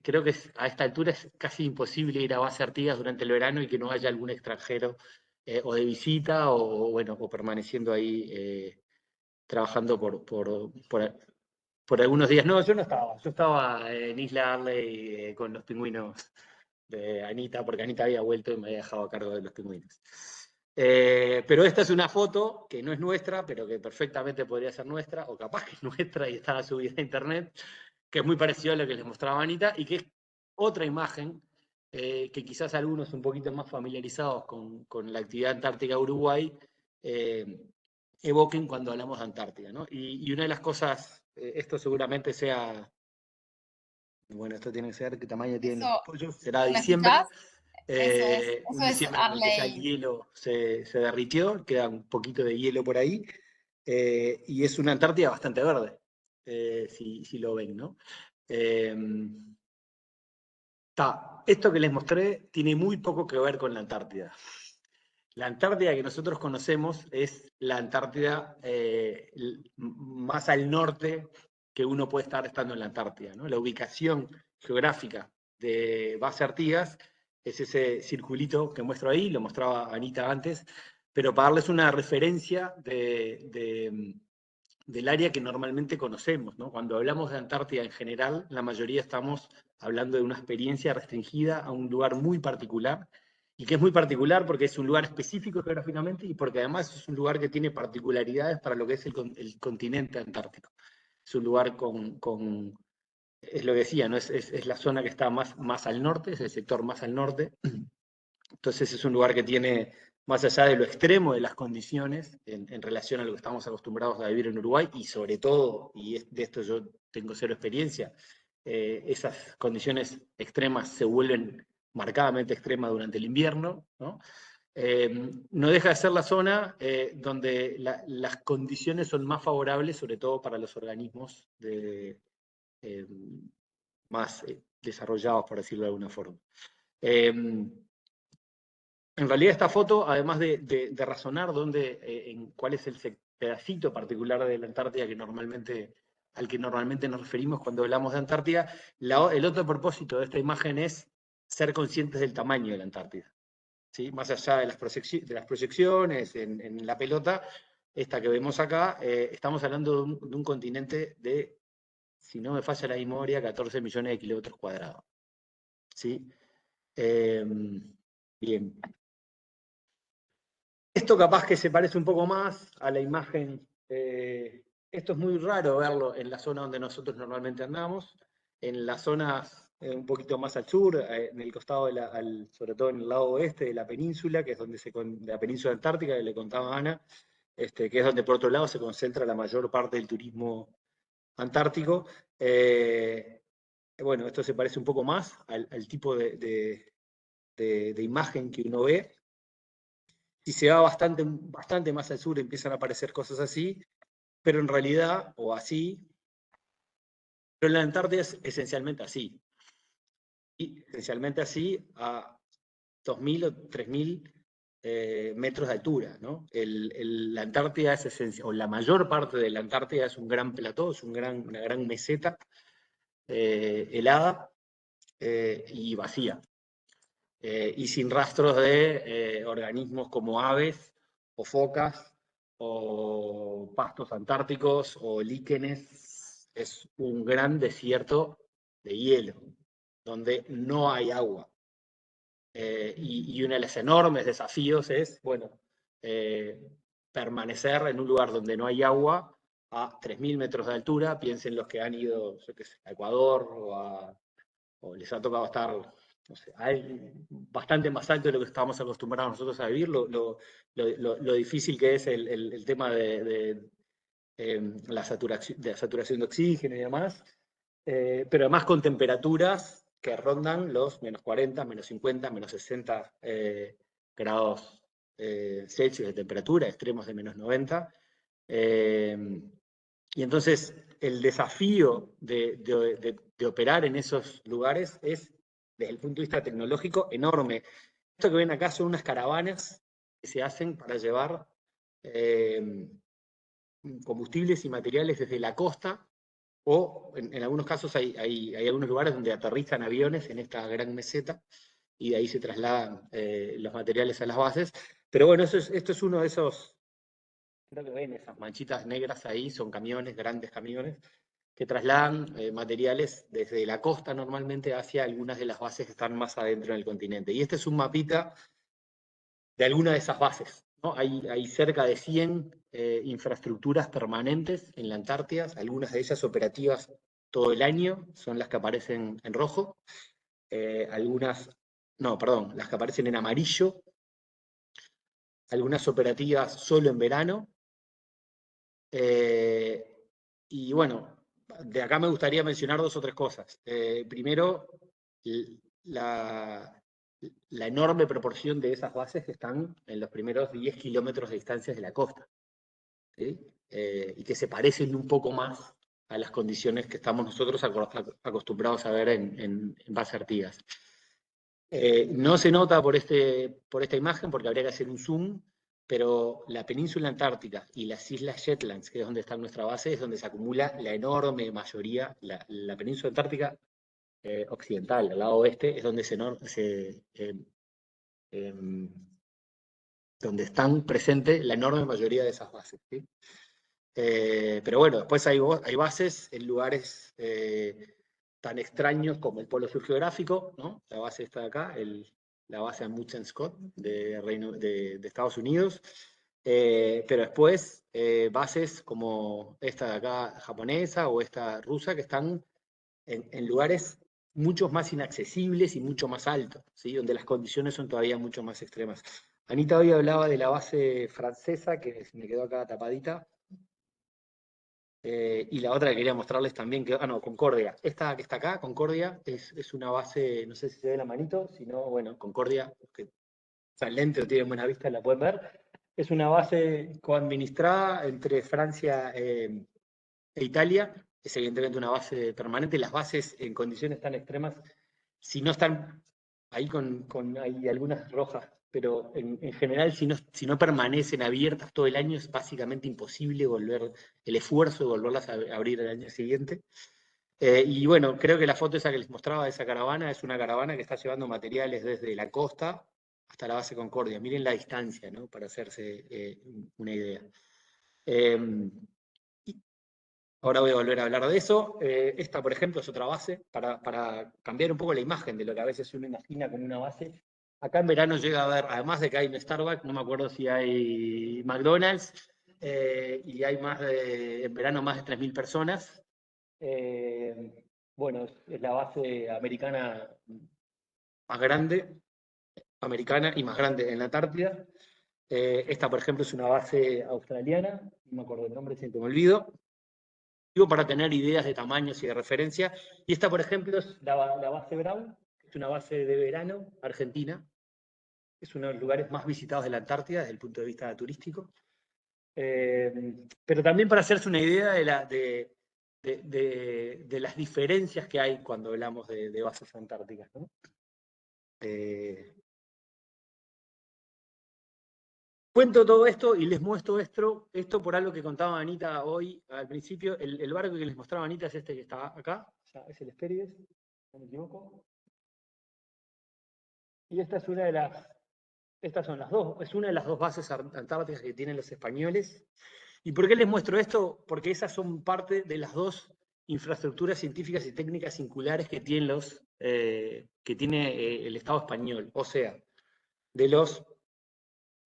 Creo que a esta altura es casi imposible ir a base Artigas durante el verano y que no haya algún extranjero o de visita o permaneciendo ahí trabajando por algunos días. No, yo no estaba. Yo estaba en Isla Arley con los pingüinos de Anita, porque Anita había vuelto y me había dejado a cargo de los pingüinos. Pero esta es una foto que no es nuestra, pero que perfectamente podría ser nuestra, o capaz que es nuestra y está subida a internet, que es muy parecido a lo que les mostraba Anita, y que es otra imagen que quizás algunos un poquito más familiarizados con la actividad antártica Uruguay evoquen cuando hablamos de Antártida, ¿no? Y una de las cosas, esto seguramente sea, bueno, esto tiene que ser, ¿qué tamaño tienen los pollos? Será ¿Me diciembre. escuchás? Un Eso es diciembre en el que ya el Arley. hielo se derritió, queda un poquito de hielo por ahí, y es una Antártida bastante verde, si lo ven, ¿no? Esto que les mostré tiene muy poco que ver con la Antártida. La Antártida que nosotros conocemos es la Antártida más al norte que uno puede estar estando en la Antártida, ¿no? La ubicación geográfica de Base Artigas es ese circulito que muestro ahí, lo mostraba Anita antes, pero para darles una referencia del área que normalmente conocemos, ¿no? Cuando hablamos de Antártida en general, la mayoría estamos hablando de una experiencia restringida a un lugar muy particular, y que es muy particular porque es un lugar específico geográficamente y porque además es un lugar que tiene particularidades para lo que es el continente antártico. Es un lugar es lo que decía, ¿no? Es la zona que está más al norte, es el sector más al norte. Entonces es un lugar que tiene, más allá de lo extremo de las condiciones en relación a lo que estamos acostumbrados a vivir en Uruguay, y sobre todo, y de esto yo tengo cero experiencia, esas condiciones extremas se vuelven marcadamente extremas durante el invierno, ¿no? No deja de ser la zona donde las condiciones son más favorables, sobre todo para los organismos más desarrollados, por decirlo de alguna forma. En realidad esta foto, además de razonar en cuál es el pedacito particular de la Antártida al que normalmente nos referimos cuando hablamos de Antártida, el otro propósito de esta imagen es ser conscientes del tamaño de la Antártida, ¿sí? Más allá de las proyecciones en la pelota, esta que vemos acá, estamos hablando de un continente de, si no me falla la memoria, 14 millones de kilómetros cuadrados, ¿sí? Bien. Esto capaz que se parece un poco más a la imagen, esto es muy raro verlo en la zona donde nosotros normalmente andamos, en las zonas un poquito más al sur, en el costado, sobre todo en el lado oeste de la península, que es donde la península antártica, que le contaba a Ana, que es donde por otro lado se concentra la mayor parte del turismo antártico. Bueno, esto se parece un poco más al tipo de imagen que uno ve. Si se va bastante más al sur empiezan a aparecer cosas así, pero en realidad, o así, pero en la Antártida es esencialmente así. Y esencialmente así a 2.000 o 3.000 metros de altura, ¿no? La Antártida es o la mayor parte de la Antártida es un gran plató, es una gran meseta helada y vacía. Y sin rastros de organismos como aves o focas o pastos antárticos o líquenes. Es un gran desierto de hielo, donde no hay agua. Y uno de los enormes desafíos es, bueno, permanecer en un lugar donde no hay agua a 3.000 metros de altura. Piensen los que han ido, yo qué sé, a Ecuador o les ha tocado estar, no sé, bastante más alto de lo que estábamos acostumbrados nosotros a vivir, lo difícil que es el tema de la saturación de oxígeno y demás, pero además con temperaturas que rondan los -40, -50, -60 grados Celsius de temperatura, extremos de -90. Y entonces el desafío de operar en esos lugares es, desde el punto de vista tecnológico, enorme. Esto que ven acá son unas caravanas que se hacen para llevar combustibles y materiales desde la costa, o en algunos casos hay algunos lugares donde aterrizan aviones en esta gran meseta y de ahí se trasladan los materiales a las bases. Pero bueno, esto es uno de esos creo que ven esas manchitas negras ahí, son camiones, grandes camiones, que trasladan materiales desde la costa normalmente hacia algunas de las bases que están más adentro del continente. Y este es un mapita de alguna de esas bases, ¿no? Hay cerca de 100 infraestructuras permanentes en la Antártida, algunas de ellas operativas todo el año, son las que aparecen en rojo, las que aparecen en amarillo, algunas operativas solo en verano, y bueno, de acá me gustaría mencionar 2 o 3 cosas. Primero, la enorme proporción de esas bases que están en los primeros 10 kilómetros de distancia de la costa, ¿sí? Y que se parecen un poco más a las condiciones que estamos nosotros acostumbrados a ver en bases artigas. No se nota por esta imagen, porque habría que hacer un zoom, pero la península antártica y las islas Shetlands, que es donde está nuestra base, es donde se acumula la enorme mayoría, la península antártica occidental, al lado oeste, es donde están presentes la enorme mayoría de esas bases, ¿sí? Pero bueno, después hay bases en lugares tan extraños como el Polo Sur Geográfico, ¿no? La base está de acá, la base Amundsen Scott de Estados Unidos. Pero después bases como esta de acá japonesa o esta rusa que están en lugares mucho más inaccesibles y mucho más altos, ¿sí? Donde las condiciones son todavía mucho más extremas. Anita hoy hablaba de la base francesa, que me quedó acá tapadita, y la otra que quería mostrarles también, Concordia. Esta que está acá, Concordia, es una base, no sé si se ve la manito, si no, bueno, Concordia, que está en lente o tiene buena vista, la pueden ver. Es una base coadministrada entre Francia e Italia. Es evidentemente una base permanente. Las bases en condiciones tan extremas, si no están ahí hay algunas rojas, pero en general si no permanecen abiertas todo el año es básicamente imposible el esfuerzo de volverlas a abrir el año siguiente. Y bueno, creo que la foto esa que les mostraba de esa caravana es una caravana que está llevando materiales desde la costa hasta la base Concordia. Miren la distancia, ¿no? Para hacerse una idea. Ahora voy a volver a hablar de eso. Esta, por ejemplo, es otra base, para cambiar un poco la imagen de lo que a veces uno imagina como una base. Acá en verano llega a haber, además de que hay un Starbucks, no me acuerdo si hay McDonald's, y hay en verano más de 3.000 personas. Bueno, es la base americana más grande, americana y más grande en la Antártida. Esta, por ejemplo, es una base australiana, no me acuerdo el nombre, siempre me olvido. Digo, para tener ideas de tamaños y de referencia. Y esta, por ejemplo, es la base Brown, que es una base de verano argentina. Es uno de los lugares más visitados de la Antártida desde el punto de vista turístico. Pero también para hacerse una idea de las diferencias que hay cuando hablamos de bases antárticas, ¿no? Cuento todo esto y les muestro esto por algo que contaba Anita hoy al principio. El barco que les mostraba Anita es este que está acá, es el Hesperides, no me equivoco. Y esta es una de las dos bases antárticas que tienen los españoles. ¿Y por qué les muestro esto? Porque esas son parte de las 2 infraestructuras científicas y técnicas singulares que tiene el Estado español. O sea, de los,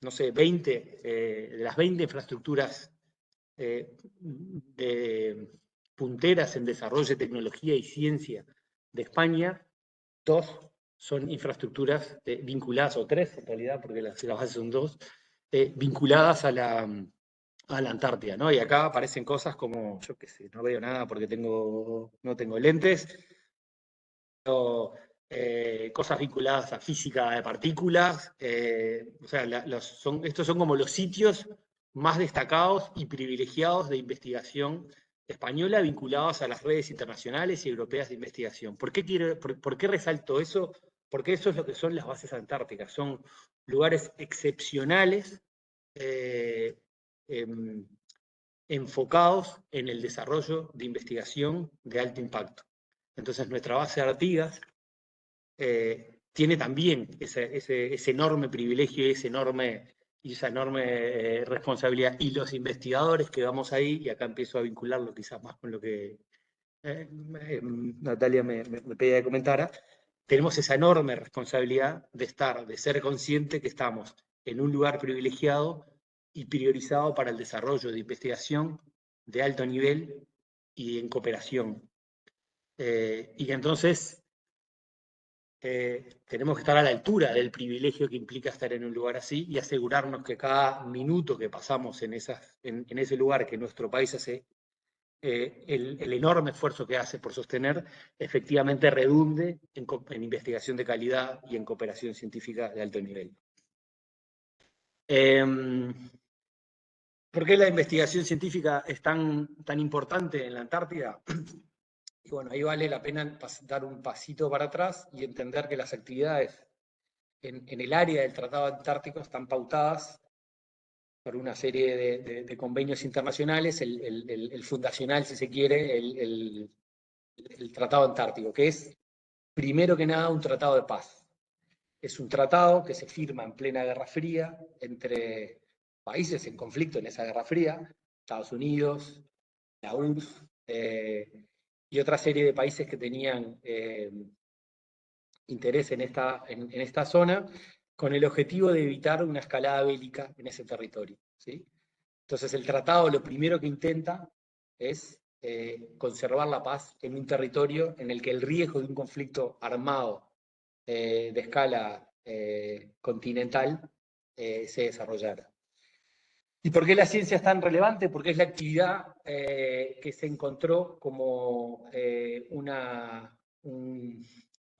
no sé, de las 20 infraestructuras punteras en desarrollo de tecnología y ciencia de España, 2 son infraestructuras vinculadas, o 3 en realidad, porque las bases son 2, vinculadas a la Antártida, ¿no? Y acá aparecen cosas como, yo qué sé, no veo nada porque no tengo lentes, pero, cosas vinculadas a física de partículas, o sea, estos son como los sitios más destacados y privilegiados de investigación española vinculados a las redes internacionales y europeas de investigación. ¿Por qué resalto eso? Porque eso es lo que son las bases antárticas. Son lugares excepcionales enfocados en el desarrollo de investigación de alto impacto. Entonces, nuestra base de Artigas tiene también ese enorme privilegio y ese enorme y esa enorme responsabilidad. Y los investigadores que vamos ahí, y acá empiezo a vincularlo quizás más con lo que Natalia me pedía que comentara, tenemos esa enorme responsabilidad de ser consciente que estamos en un lugar privilegiado y priorizado para el desarrollo de investigación de alto nivel y en cooperación. Y que entonces tenemos que estar a la altura del privilegio que implica estar en un lugar así y asegurarnos que cada minuto que pasamos en ese lugar que nuestro país hace, el enorme esfuerzo que hace por sostener, efectivamente redunde en investigación de calidad y en cooperación científica de alto nivel. ¿Por qué la investigación científica es tan importante en la Antártida? Y bueno, ahí vale la pena dar un pasito para atrás y entender que las actividades en el área del Tratado Antártico están pautadas por una serie de convenios internacionales, el fundacional, si se quiere, el Tratado Antártico, que es, primero que nada, un tratado de paz. Es un tratado que se firma en plena Guerra Fría entre países en conflicto en esa Guerra Fría, Estados Unidos, la URSS, y otra serie de países que tenían interés en esta zona, con el objetivo de evitar una escalada bélica en ese territorio, ¿sí? Entonces el tratado lo primero que intenta es conservar la paz en un territorio en el que el riesgo de un conflicto armado de escala continental se desarrollara. ¿Y por qué la ciencia es tan relevante? Porque es la actividad que se encontró como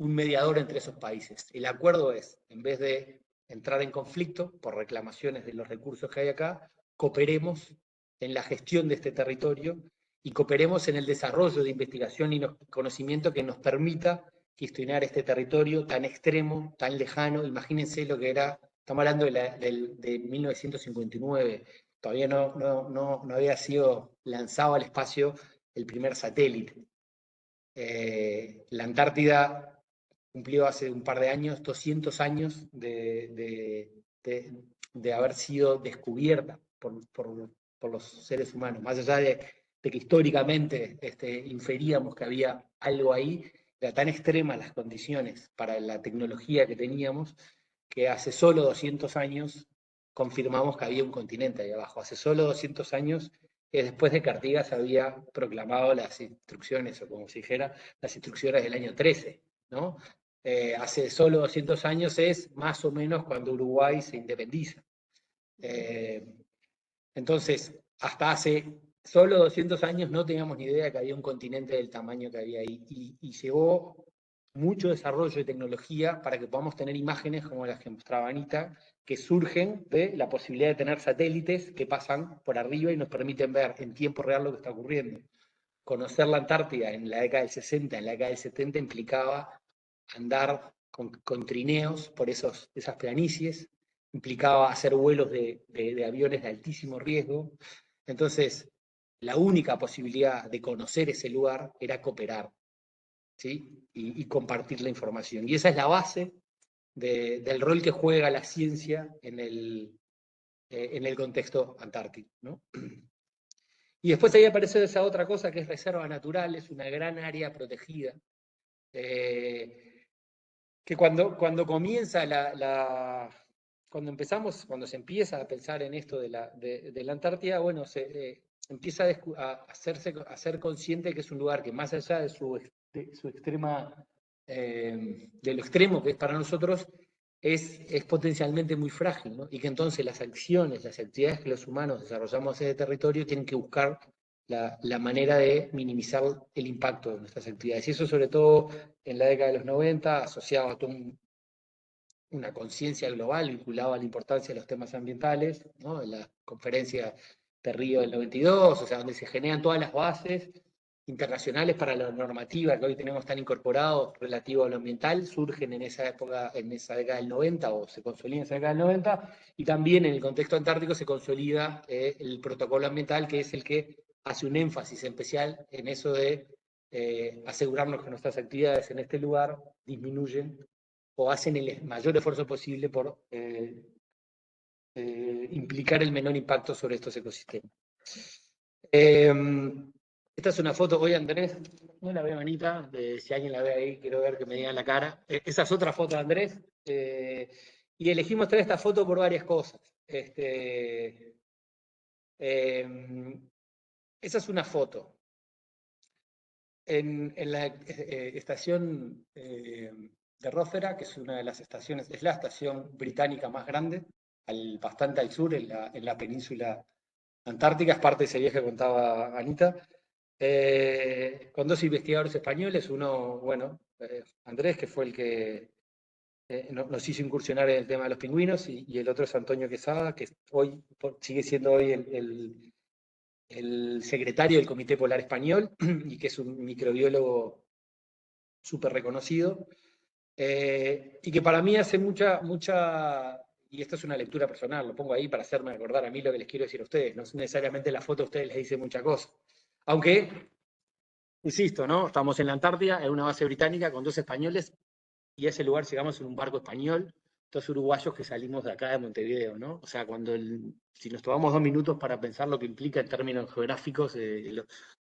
un mediador entre esos países. El acuerdo es, en vez de entrar en conflicto por reclamaciones de los recursos que hay acá, cooperemos en la gestión de este territorio y cooperemos en el desarrollo de investigación y conocimiento que nos permita gestionar este territorio tan extremo, tan lejano. Imagínense lo que era, estamos hablando de 1959, todavía no había sido lanzado al espacio el primer satélite. La Antártida cumplió hace un par de años, 200 años de haber sido descubierta por los seres humanos. Más allá de que históricamente inferíamos que había algo ahí, era tan extremas las condiciones para la tecnología que teníamos, que hace solo 200 años confirmamos que había un continente ahí abajo. Hace solo 200 años, después de que Artigas había proclamado las instrucciones, o como se dijera, las instrucciones del año 13, ¿no? Hace solo 200 años es más o menos cuando Uruguay se independiza. Entonces, hasta hace solo 200 años no teníamos ni idea que había un continente del tamaño que había ahí. Y llegó mucho desarrollo de tecnología para que podamos tener imágenes como las que mostraba Anita, que surgen de la posibilidad de tener satélites que pasan por arriba y nos permiten ver en tiempo real lo que está ocurriendo. Conocer la Antártida en la década del 60, en la década del 70, implicaba andar con trineos por esas planicies, implicaba hacer vuelos de aviones de altísimo riesgo. Entonces, la única posibilidad de conocer ese lugar era cooperar, ¿sí? Y compartir la información. Y esa es la base del rol que juega la ciencia en el contexto antártico, ¿no? Y después ahí aparece esa otra cosa que es reserva natural, es una gran área protegida, que cuando comienza cuando se empieza a pensar en esto de la Antártida, bueno, se empieza a ser consciente que es un lugar que más allá de su extrema, de lo extremo que es para nosotros, es potencialmente muy frágil, ¿no? Y que entonces las acciones, las actividades que los humanos desarrollamos en ese territorio tienen que buscar la manera de minimizar el impacto de nuestras actividades. Y eso sobre todo en la década de los 90, asociado a una conciencia global vinculada a la importancia de los temas ambientales, ¿no? En la conferencia de Río del 92, o sea, donde se generan todas las bases internacionales para la normativa que hoy tenemos tan incorporado relativo a lo ambiental, surgen en esa época, en esa década del 90, o se consolidan en esa década del 90, y también en el contexto antártico se consolida el protocolo ambiental, que es el que hace un énfasis especial en eso de asegurarnos que nuestras actividades en este lugar disminuyen o hacen el mayor esfuerzo posible por implicar el menor impacto sobre estos ecosistemas. Esta es una foto, hoy Andrés, no la veo Anita, si alguien la ve ahí, quiero ver que me digan la cara. Esa es otra foto de Andrés, y elegimos traer esta foto por varias cosas. Esa es una foto. En la estación de Rófera, que es una de las estaciones, es la estación británica más grande, bastante al sur, en la península antártica, es parte de ese viaje que contaba Anita, con dos investigadores españoles, uno, bueno, Andrés, que fue el que nos hizo incursionar en el tema de los pingüinos, y el otro es Antonio Quesada, que hoy sigue siendo hoy el secretario del Comité Polar Español, y que es un microbiólogo súper reconocido, y que para mí hace mucha, y esto es una lectura personal, lo pongo ahí para hacerme acordar a mí lo que les quiero decir a ustedes, no necesariamente la foto a ustedes les dice mucha cosa, aunque, insisto, ¿no? Estamos en la Antártida, en una base británica con dos españoles, y a ese lugar llegamos en un barco español, dos uruguayos que salimos de acá de Montevideo, ¿no? O sea, si nos tomamos 2 minutos para pensar lo que implica en términos geográficos,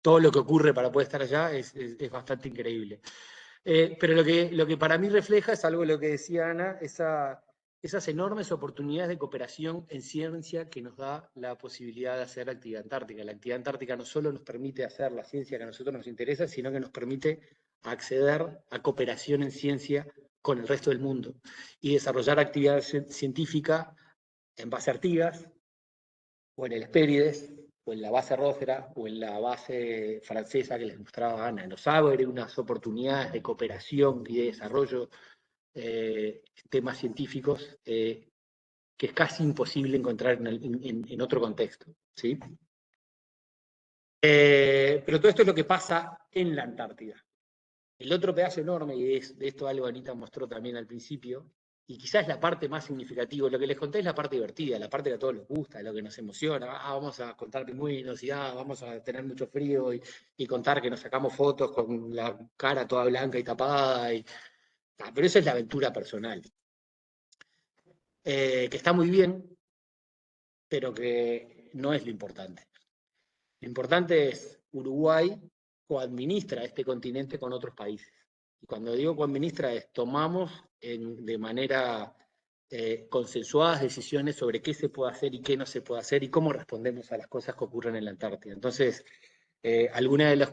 todo lo que ocurre para poder estar allá es bastante increíble. Pero lo que para mí refleja es algo de lo que decía Ana, esas enormes oportunidades de cooperación en ciencia que nos da la posibilidad de hacer actividad antártica. La actividad antártica no solo nos permite hacer la ciencia que a nosotros nos interesa, sino que nos permite acceder a cooperación en ciencia con el resto del mundo y desarrollar actividad científica en base Artigas, o en el Hespérides, o en la base Rófera, o en la base francesa que les mostraba Ana. Nos abre unas oportunidades de cooperación y de desarrollo en temas científicos que es casi imposible encontrar en otro contexto, ¿sí? Pero todo esto es lo que pasa en la Antártida. El otro pedazo enorme, y de esto algo Anita mostró también al principio, y quizás la parte más significativa, lo que les conté es la parte divertida, la parte que a todos les gusta, lo que nos emociona, vamos a contar pingüinos, y vamos a tener mucho frío, y contar que nos sacamos fotos con la cara toda blanca y tapada, pero esa es la aventura personal, que está muy bien, pero que no es lo importante. Lo importante es Uruguay coadministra este continente con otros países. Y cuando digo coadministra es tomamos de manera consensuadas decisiones sobre qué se puede hacer y qué no se puede hacer y cómo respondemos a las cosas que ocurren en la Antártida. Entonces, alguna de lo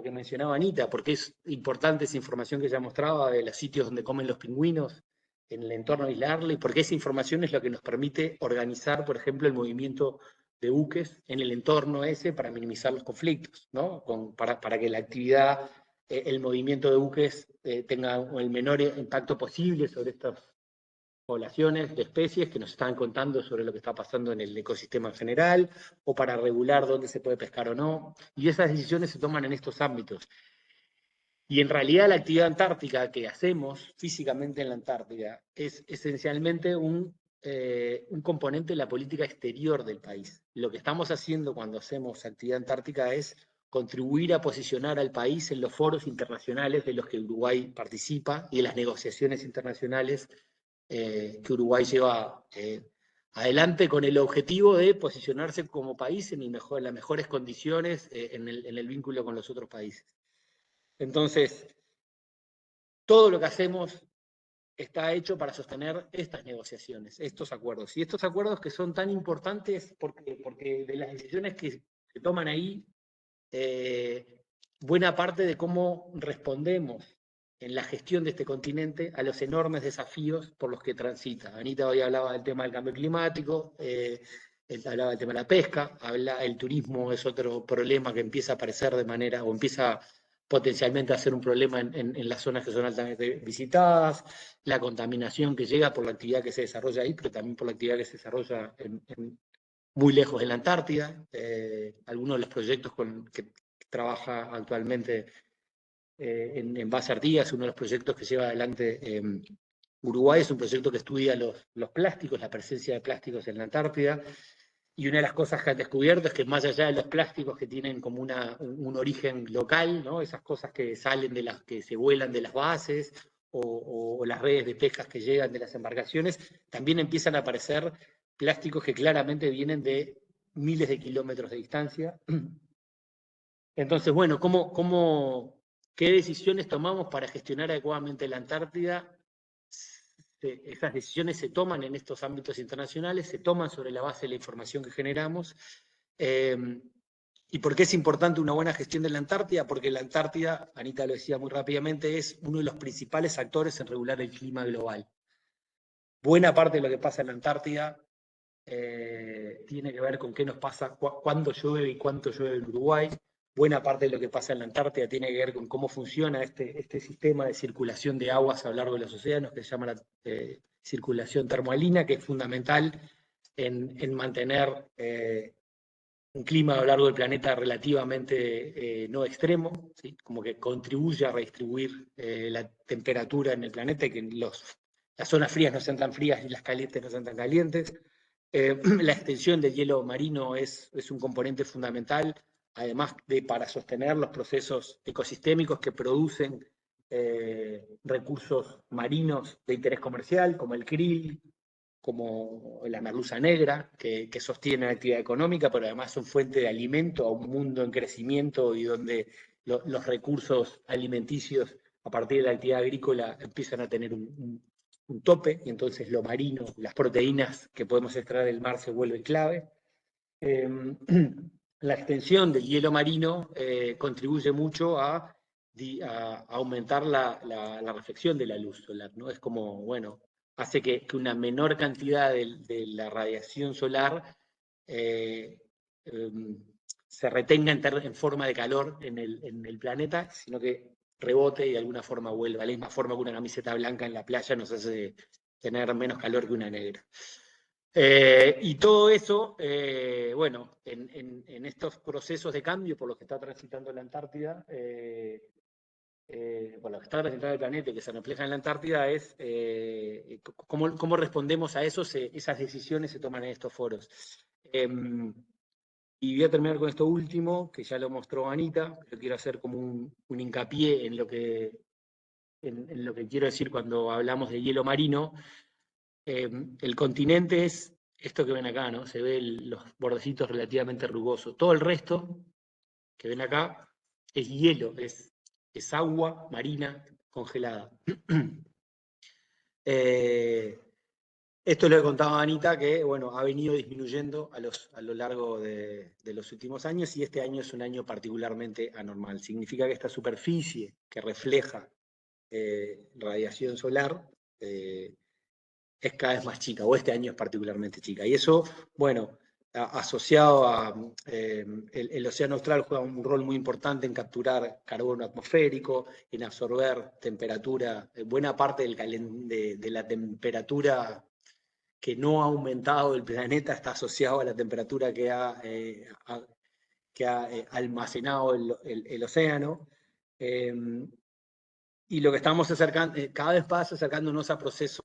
que mencionaba Anita, porque es importante esa información que ella mostraba de los sitios donde comen los pingüinos en el entorno de Isla Arley, porque esa información es lo que nos permite organizar, por ejemplo, el movimiento de buques en el entorno ese para minimizar los conflictos, ¿no? Para que la actividad, el movimiento de buques tenga el menor impacto posible sobre estas poblaciones de especies que nos están contando sobre lo que está pasando en el ecosistema en general, o para regular dónde se puede pescar o no, y esas decisiones se toman en estos ámbitos. Y en realidad la actividad antártica que hacemos físicamente en la Antártida es esencialmente un componente de la política exterior del país. Lo que estamos haciendo cuando hacemos actividad antártica es contribuir a posicionar al país en los foros internacionales de los que Uruguay participa y de las negociaciones internacionales que Uruguay lleva adelante con el objetivo de posicionarse como país en las mejores condiciones en el vínculo con los otros países. Entonces, todo lo que hacemos está hecho para sostener estas negociaciones, estos acuerdos. Y estos acuerdos que son tan importantes porque de las decisiones que se toman ahí, buena parte de cómo respondemos en la gestión de este continente a los enormes desafíos por los que transita. Anita hoy hablaba del tema del cambio climático, hablaba del tema de la pesca, el turismo es otro problema que empieza a aparecer o empieza potencialmente a ser un problema en las zonas que son altamente visitadas, la contaminación que llega por la actividad que se desarrolla ahí, pero también por la actividad que se desarrolla muy lejos de la Antártida. Algunos de los proyectos que trabaja actualmente en base Artigas, uno de los proyectos que lleva adelante Uruguay, es un proyecto que estudia los plásticos, la presencia de plásticos en la Antártida, y una de las cosas que han descubierto es que más allá de los plásticos que tienen como un origen local, ¿no? Esas cosas que salen que se vuelan de las bases, o las redes de pesca que llegan de las embarcaciones, también empiezan a aparecer plásticos que claramente vienen de miles de kilómetros de distancia. Entonces, bueno, ¿qué decisiones tomamos para gestionar adecuadamente la Antártida? Esas decisiones se toman en estos ámbitos internacionales, se toman sobre la base de la información que generamos. ¿Y por qué es importante una buena gestión de la Antártida? Porque la Antártida, Anita lo decía muy rápidamente, es uno de los principales actores en regular el clima global. Buena parte de lo que pasa en la Antártida tiene que ver con qué nos pasa, cuándo llueve y cuánto llueve en Uruguay. Buena parte de lo que pasa en la Antártida tiene que ver con cómo funciona este sistema de circulación de aguas a lo largo de los océanos, que se llama la circulación termoalina, que es fundamental en mantener un clima a lo largo del planeta relativamente no extremo, ¿sí? Como que contribuye a redistribuir la temperatura en el planeta y que las zonas frías no sean tan frías y las calientes no sean tan calientes. La extensión del hielo marino es un componente fundamental, además de para sostener los procesos ecosistémicos que producen recursos marinos de interés comercial, como el krill, como la merluza negra, que sostiene la actividad económica, pero además son fuente de alimento a un mundo en crecimiento y donde los recursos alimenticios a partir de la actividad agrícola empiezan a tener un tope, y entonces lo marino, las proteínas que podemos extraer del mar se vuelven clave. La extensión del hielo marino contribuye mucho a aumentar la reflexión de la luz solar, ¿no? Es como, bueno, hace que una menor cantidad de la radiación solar se retenga en forma de calor en el planeta, sino que rebote y de alguna forma vuelva. De la misma forma que una camiseta blanca en la playa nos hace tener menos calor que una negra. Y todo eso, bueno, en estos procesos de cambio por los que está transitando la Antártida, por lo que está transitando el planeta y que se refleja en la Antártida, es cómo respondemos a eso, esas decisiones se toman en estos foros. Y voy a terminar con esto último, que ya lo mostró Anita, pero quiero hacer como un hincapié en lo que quiero decir cuando hablamos de hielo marino. El continente es esto que ven acá, ¿no? Se ven los bordecitos relativamente rugosos. Todo el resto que ven acá es hielo, es agua marina congelada. Esto lo he contado a Anita, que bueno, ha venido disminuyendo a lo largo de los últimos años, y este año es un año particularmente anormal. Significa que esta superficie que refleja radiación solar es cada vez más chica, o este año es particularmente chica. Y eso, bueno, asociado a el océano austral juega un rol muy importante en capturar carbono atmosférico, en absorber temperatura, buena parte de la temperatura que no ha aumentado del planeta está asociado a la temperatura que ha almacenado el océano. Y lo que estamos acercando, cada vez más acercándonos a procesos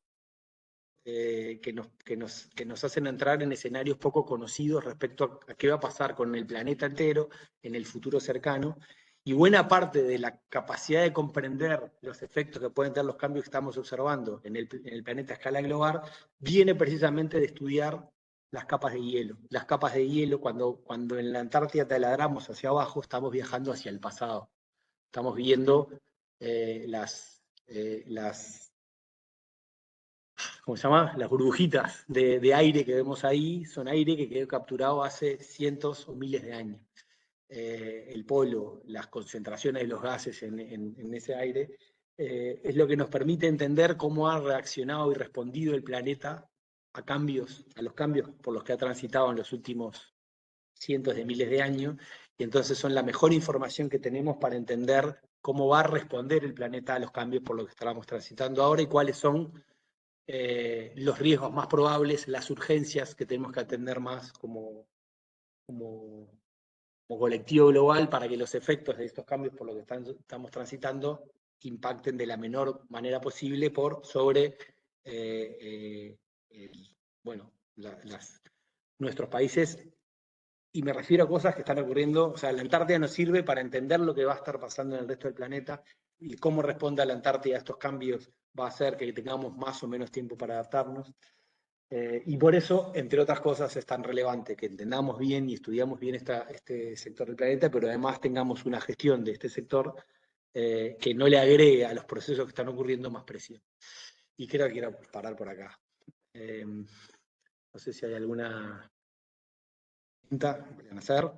que nos hacen entrar en escenarios poco conocidos respecto a qué va a pasar con el planeta entero en el futuro cercano, y buena parte de la capacidad de comprender los efectos que pueden tener los cambios que estamos observando en el planeta a escala global viene precisamente de estudiar las capas de hielo. Las capas de hielo, cuando en la Antártida taladramos hacia abajo, estamos viajando hacia el pasado. Estamos viendo ¿cómo se llama? Las burbujitas de aire que vemos ahí son aire que quedó capturado hace cientos o miles de años. El polo, las concentraciones de los gases en ese aire, es lo que nos permite entender cómo ha reaccionado y respondido el planeta a los cambios por los que ha transitado en los últimos cientos de miles de años, y entonces son la mejor información que tenemos para entender cómo va a responder el planeta a los cambios por los que estamos transitando ahora y cuáles son los riesgos más probables, las urgencias que tenemos que atender más como colectivo global para que los efectos de estos cambios por los que estamos transitando impacten de la menor manera posible sobre nuestros países. Y me refiero a cosas que están ocurriendo, o sea, la Antártida nos sirve para entender lo que va a estar pasando en el resto del planeta, y cómo responde a la Antártida a estos cambios va a hacer que tengamos más o menos tiempo para adaptarnos. Y por eso, entre otras cosas, es tan relevante que entendamos bien y estudiamos bien este sector del planeta, pero además tengamos una gestión de este sector que no le agregue a los procesos que están ocurriendo más presión. Y creo que quiero parar por acá. No sé si hay alguna pregunta que quieran hacer.